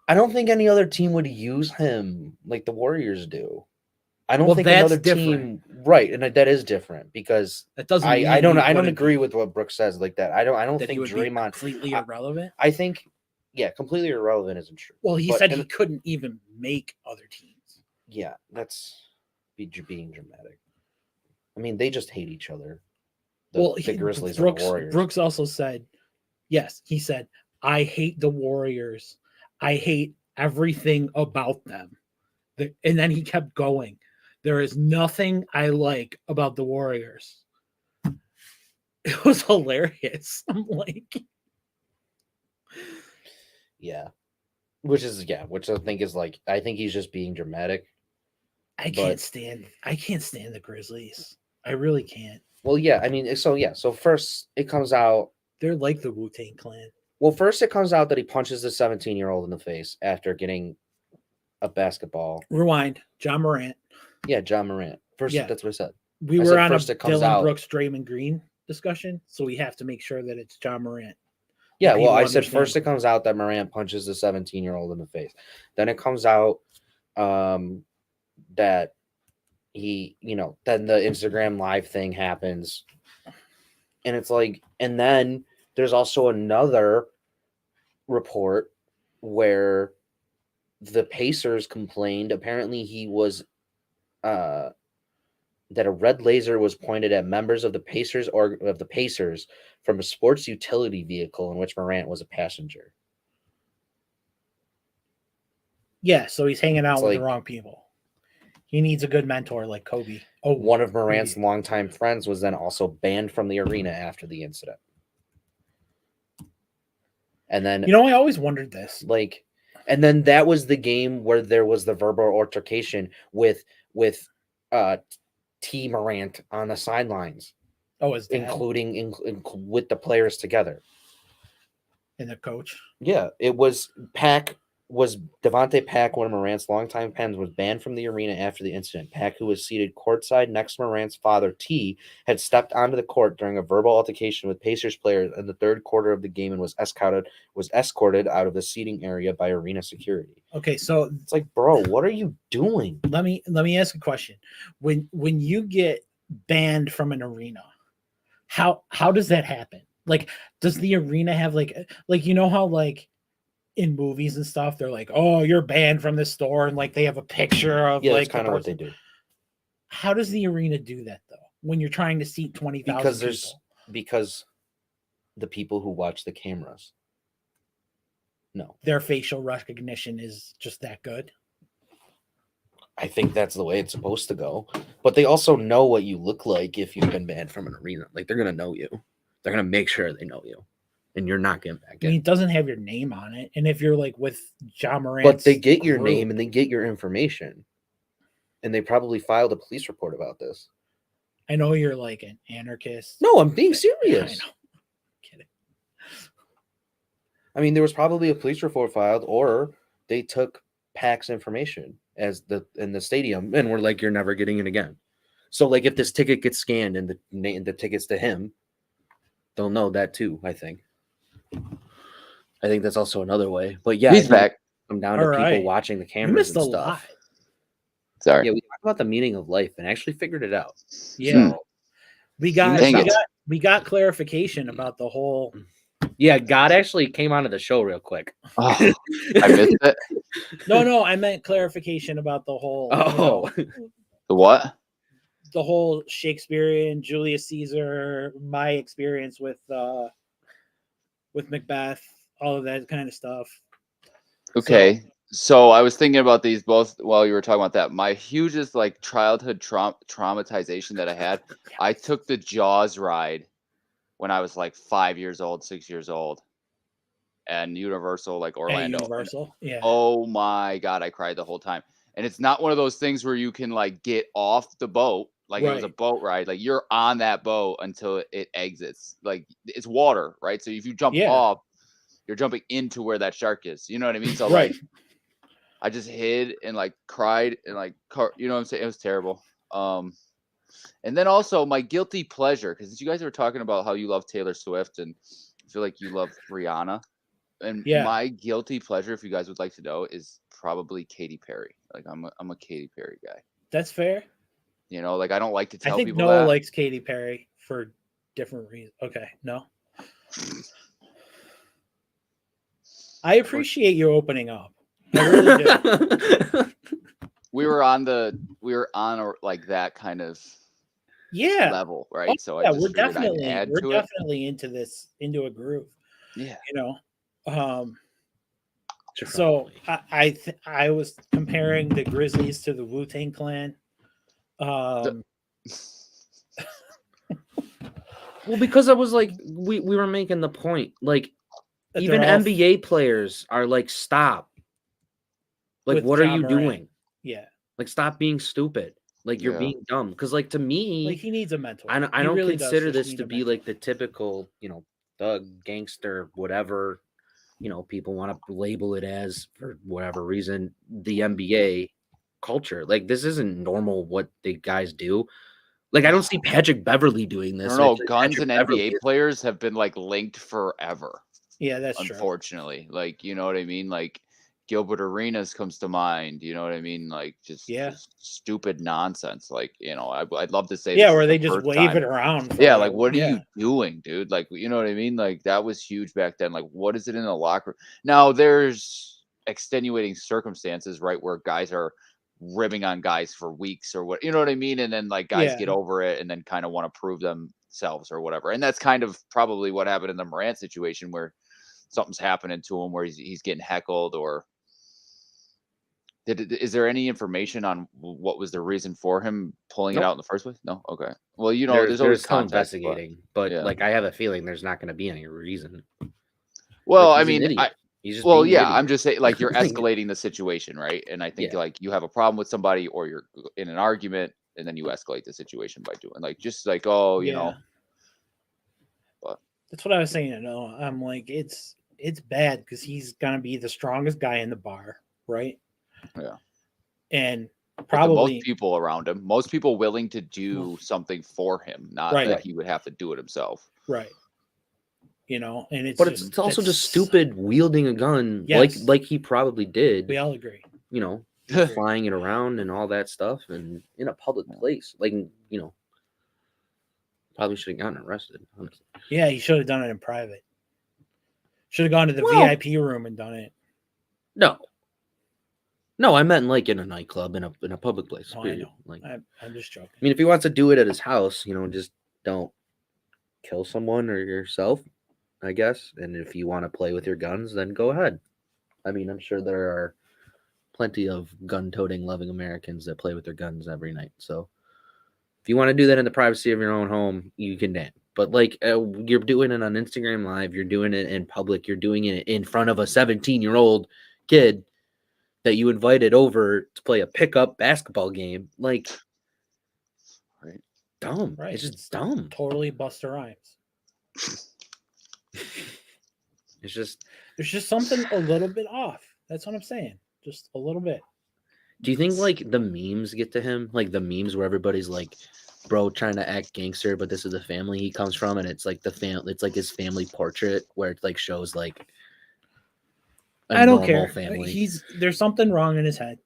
I don't think any other team would use him like the Warriors do. I don't think another team, right? And that is different because that doesn't. I don't agree with what Brooks says like that. I don't think Draymond completely irrelevant. I think, yeah, completely irrelevant isn't true. Well, he said he couldn't even make other teams. Yeah, that's being dramatic. I mean, they just hate each other. the Grizzlies or the Warriors. Brooks also said, yes, he said, I hate the Warriors. I hate everything about them. And then he kept going. There is nothing I like about the Warriors. It was hilarious. I'm like, yeah. Which I think is like, I think he's just being dramatic. I can't stand the Grizzlies. I really can't. Well, yeah, I mean, so first it comes out. They're like the Wu-Tang Clan. Well, first it comes out that he punches the 17-year-old in the face after getting a basketball. Rewind. John Morant. Yeah, John Morant. First, that's what I said. We were on a Dylan Brooks, Draymond Green discussion, so we have to make sure that it's John Morant. Yeah, well, I said first it comes out that Morant punches the 17-year-old in the face. Then it comes out that he, then the Instagram live thing happens. And it's like, and then there's also another report where the Pacers complained. Apparently he was, that a red laser was pointed at members of the Pacers from a sports utility vehicle in which Morant was a passenger. Yeah, so he's hanging out with the wrong people. He needs a good mentor like Kobe. Oh, one of Morant's longtime friends was then also banned from the arena after the incident. And then, I always wondered this. And then that was the game where there was the verbal altercation with T. Morant on the sidelines. Oh, is that including with the players together and the coach? Yeah, it was Devontae Pack, one of Morant's longtime pens, was banned from the arena after the incident. Pack, who was seated courtside next to Morant's father, T, had stepped onto the court during a verbal altercation with Pacers players in the third quarter of the game and was escorted out of the seating area by arena security. Okay, so it's like, bro, what are you doing? Let me ask a question. When you get banned from an arena, how does that happen? Like, does the arena have like how in movies and stuff, they're like, oh, you're banned from this store, and they have a picture of that's kind of what they do. How does the arena do that though when you're trying to seat 20,000 people? Because the people who watch the cameras, their facial recognition is just that good. I think that's the way it's supposed to go, but they also know what you look like if you've been banned from an arena. They're gonna know you. They're gonna make sure they know you. And you're not getting back in. It doesn't have your name on it. And if you're with John Morant, but they get your name and they get your information. And they probably filed a police report about this. I know you're an anarchist. No, I'm being serious. I know. I'm kidding. I mean, there was probably a police report filed, or they took Pack's information in the stadium and were like, you're never getting it again. So if this ticket gets scanned and the ticket's to him, they'll know that too, I think. I think that's also another way. But yeah, he's back. I'm down to people watching the cameras and stuff. Lot. Sorry. Yeah, we talked about the meaning of life and actually figured it out. Yeah. We got clarification about the whole. Yeah, God actually came onto the show real quick. Oh, I missed it. No, I meant clarification about the whole. The what? The whole Shakespearean, Julius Caesar, my experience with Macbeth, all of that kind of stuff. Okay. So I was thinking about these both while you were talking about that. My hugest childhood traumatization that I had, I took the Jaws ride when I was 5 years old, 6 years old, and Universal, Orlando. Universal, yeah. Oh my God, I cried the whole time. And it's not one of those things where you can get off the boat. It was a boat ride. You're on that boat until it exits. It's water, right? So if you jump off, you're jumping into where that shark is. You know what I mean? So right. I just hid and cried and you know what I'm saying? It was terrible. And then also my guilty pleasure, because you guys were talking about how you love Taylor Swift and I feel like you love Rihanna. And my guilty pleasure, if you guys would like to know, is probably Katy Perry. I'm a Katy Perry guy. That's fair. I don't like to tell people that. Noah likes Katy Perry for different reasons. Okay, no. I appreciate you opening up. I really do. We were on that kind of. level, right? So I just figured I'd add to it. Definitely into a groove. Yeah. So I was comparing the Grizzlies to the Wu-Tang Clan. Well, because I was like, we were making the point, like even NBA players are like, stop. Like, what are you doing? Yeah. Like, stop being stupid. Like, you're being dumb. Because, like, to me, like he needs a mentor. I don't really consider this to be like the typical, thug, gangster, whatever, people want to label it as for whatever reason, the NBA culture. Like, this isn't normal what the guys do. Like, I don't see Patrick Beverley doing this. I don't know. Guns and NBA players have been like linked forever. Yeah, that's unfortunately. True. Like, you know what I mean? Like Gilbert Arenas comes to mind. You know what I mean? Like just stupid nonsense. Like, I'd love to say where they just wave it around. Yeah, like what are you doing, dude? Like, you know what I mean? Like that was huge back then. Like, what is it in the locker room? Now there's extenuating circumstances, right, where guys are ribbing on guys for weeks or what, you know what I mean? And then like guys get over it and then kind of want to prove themselves or whatever. And that's kind of probably what happened in the Morant situation where something's happening to him where he's getting heckled or is there any information on what was the reason for him pulling it out in the first place? No. Okay. Well, there's always still investigating, but like I have a feeling there's not going to be any reason. Well, I mean, I'm just saying, like, you're escalating the situation, right? And I think like you have a problem with somebody or you're in an argument and then you escalate the situation by doing like just like, you know. But that's what I was saying. I'm like, it's bad because he's gonna be the strongest guy in the bar, right? Yeah. And probably most people around him, most people willing to do something for him, not that he would have to do it himself. Right. And it's also just stupid wielding a gun like he probably did. We all agree. Flying it around and all that stuff and in a public place. Like, probably should have gotten arrested, honestly. Yeah, he should have done it in private. Should have gone to the VIP room and done it. No, I meant like in a nightclub in a public place. Oh, I know. Like I'm just joking. I mean, if he wants to do it at his house, just don't kill someone or yourself, I guess. And if you want to play with your guns, then go ahead. I mean, I'm sure there are plenty of gun-toting, loving Americans that play with their guns every night. So if you want to do that in the privacy of your own home, you can damn. But like you're doing it on Instagram Live, you're doing it in public, you're doing it in front of a 17-year-old kid that you invited over to play a pickup basketball game. Like, dumb. Right. It's just dumb. Totally Busta Rhymes. It's just there's just something a little bit off. That's what I'm saying. Just a little bit. Do you think like the memes get to him? Like the memes where everybody's like, bro, trying to act gangster, but this is the family he comes from, and it's like it's like his family portrait where it like shows like I don't care. Family. There's something wrong in his head.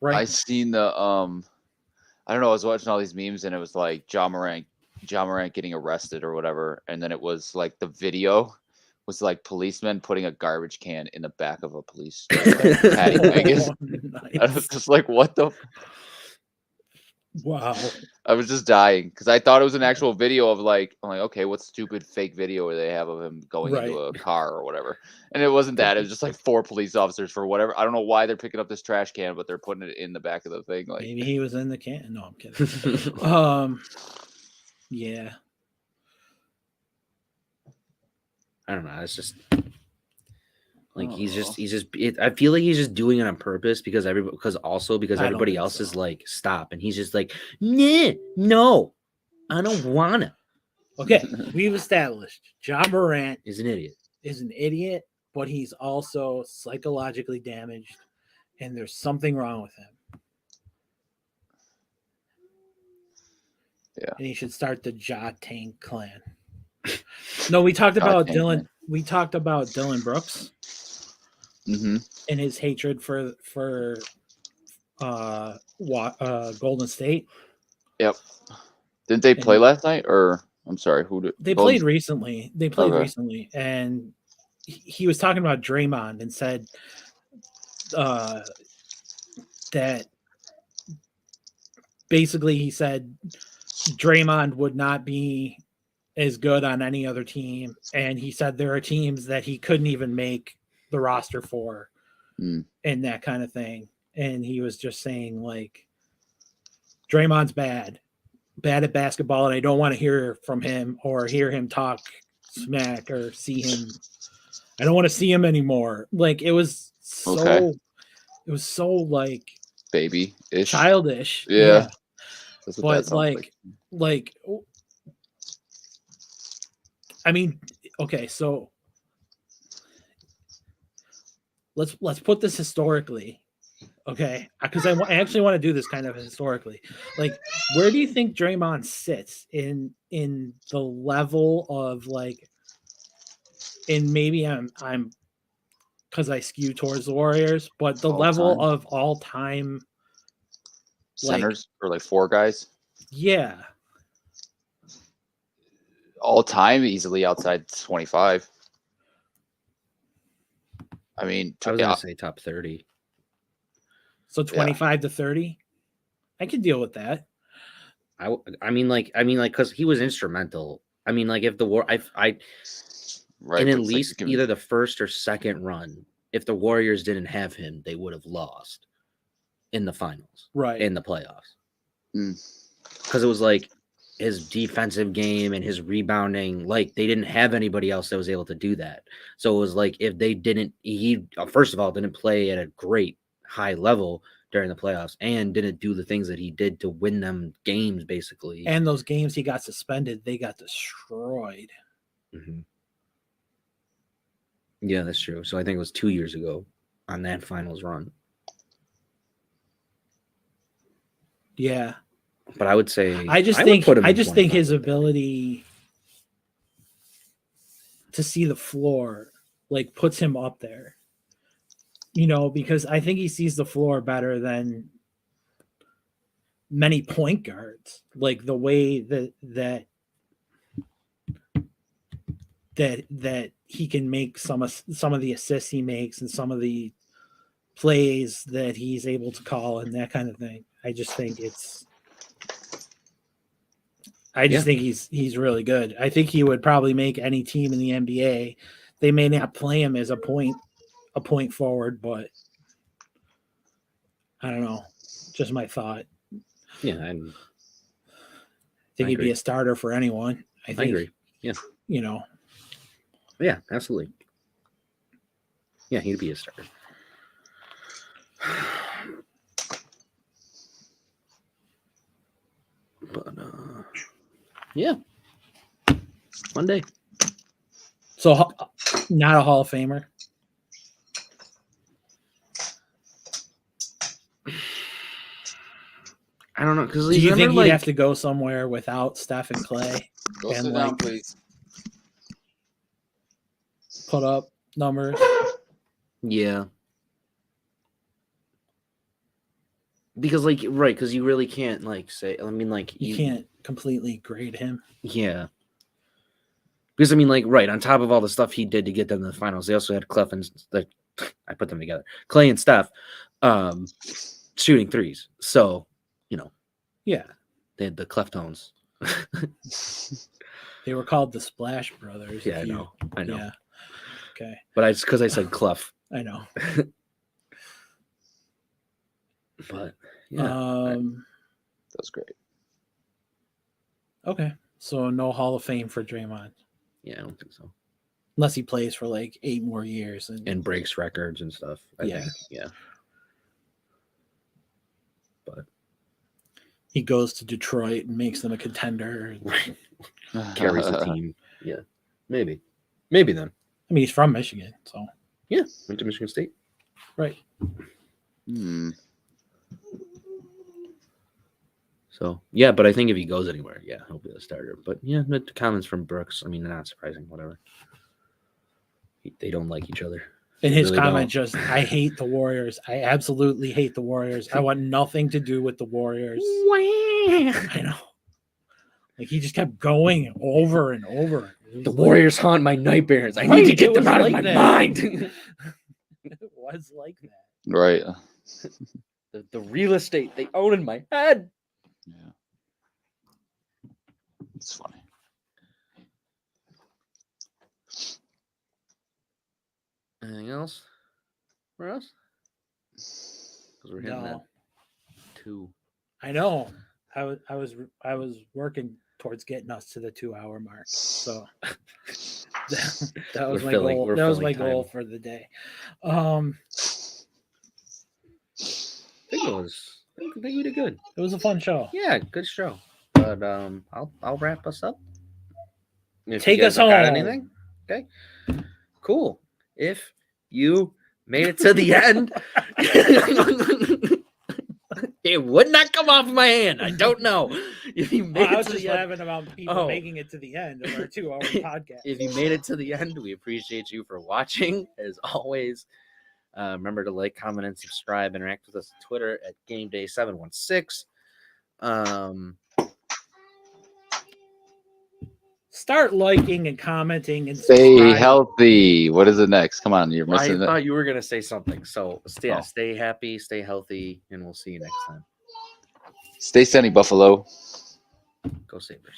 Right. I seen the I don't know, I was watching all these memes and it was like John Morant getting arrested or whatever, and then it was like the video was like policemen putting a garbage can in the back of a police paddy wagon. Nice. I was just like, what the wow. I was just dying because I thought it was an actual video of like, I'm like, okay, what stupid fake video where they have of him going into a car or whatever. And it wasn't that. It was just like 4 police officers for whatever. I don't know why they're picking up this trash can, but they're putting it in the back of the thing. Like maybe he was in the can. No, I'm kidding. Yeah. I don't know. It's just like he's just. I feel like he's just doing it on purpose because everybody else is like stop, and he's just like, nah, no, I don't wanna. Okay, we've established Ja Morant is an idiot, but he's also psychologically damaged, and there's something wrong with him. Yeah, and he should start the Ja Tank clan. No, we talked about Dylan. Man. We talked about Dylan Brooks and his hatred for Golden State. Yep. Didn't they play last night? Or I'm sorry, who did they played recently? They played recently, and he was talking about Draymond and said that basically he said Draymond would not be as good on any other team, and he said there are teams that he couldn't even make the roster for, and that kind of thing. And he was just saying, like, Draymond's bad at basketball, and I don't want to hear from him or hear him talk smack or see him. I don't want to see him anymore. Like, it was so like baby-ish, childish. Yeah. That's what that sounds like. I mean, okay, so let's put this historically, okay? Because I actually want to do this kind of historically. Like, where do you think Draymond sits in the level of, like, and maybe I'm because I skew towards the Warriors, but the level of all time centers, or like four guys? Yeah. All time, easily outside 25. I mean, I was going to say top 30. So 25 to 30? I could deal with that. I mean, because he was instrumental. I mean, like, if the war, right, and at least either the first or second run, if the Warriors didn't have him, they would have lost in the finals, right, in the playoffs, because it was like his defensive game and his rebounding. Like, they didn't have anybody else that was able to do that. So it was like, if they didn't, he first of all didn't play at a great high level during the playoffs and didn't do the things that he did to win them games, basically. And those games he got suspended, they got destroyed. Mm-hmm. Yeah, that's true. So I think it was 2 years ago on that finals run. Yeah. But I would say I just think his ability to see the floor, like, puts him up there. You know, because I think he sees the floor better than many point guards. Like, the way that he can make some of the assists he makes and some of the plays that he's able to call and that kind of thing. I just think he's really good. I think he would probably make any team in the NBA. They may not play him as a point forward, but I don't know. Just my thought. Yeah, I think he'd be a starter for anyone. I agree. Yeah. You know. Yeah, absolutely. Yeah, he'd be a starter. But yeah, one day. So, not a Hall of Famer. I don't know, because do you think he'd have to go somewhere without Steph and Clay? Go sit down, please. Put up numbers. Yeah. Because, like, right, because you really can't, like, say, I mean, like, you can't completely grade him. Yeah. Because, I mean, like, right, on top of all the stuff he did to get them to the finals, they also had Clef and, I put them together, Clay and Steph shooting threes. So, you know. Yeah. They had the Cleftones. They were called the Splash Brothers. Yeah, I know. Yeah. Okay. But it's because I said Clef. I know. But yeah, that was great. Okay, so no Hall of Fame for Draymond. Yeah, I don't think so. Unless he plays for like 8 more years and breaks records and stuff. I think. Yeah. But he goes to Detroit and makes them a contender. Carries the team. Yeah, maybe then. I mean, he's from Michigan, so yeah, went to Michigan State. Right. So, yeah, but I think if he goes anywhere, yeah, he'll be the starter. But, yeah, the comments from Brooks, I mean, they're not surprising, whatever. They don't like each other. And his really comment just, I hate the Warriors. I absolutely hate the Warriors. I want nothing to do with the Warriors. I know. Like, he just kept going over and over. The Warriors haunt my nightmares. I need to get them out of my mind. It was like that. Right. The real estate they own in my head. Yeah. It's funny. Anything else for us? Because we're hitting that 2. I know. I was working towards getting us to the 2-hour mark. So that was my goal. That was my goal for the day. I think we did good. It was a fun show. Yeah, good show. But I'll wrap us up. Take us home. Got anything? Okay. Cool. If you made it to the end, it would not come off my hand. I don't know. If you made I was just laughing about people making it to the end of our 2-hour podcast. If you made it to the end, we appreciate you for watching. As always, remember to like, comment, and subscribe. Interact with us on Twitter at GameDay716. Start liking and commenting and stay healthy. What is it next? Come on, you're missing it. I thought you were gonna say something. So stay happy, stay healthy, and we'll see you next time. Stay sunny, Buffalo. Go Sabres.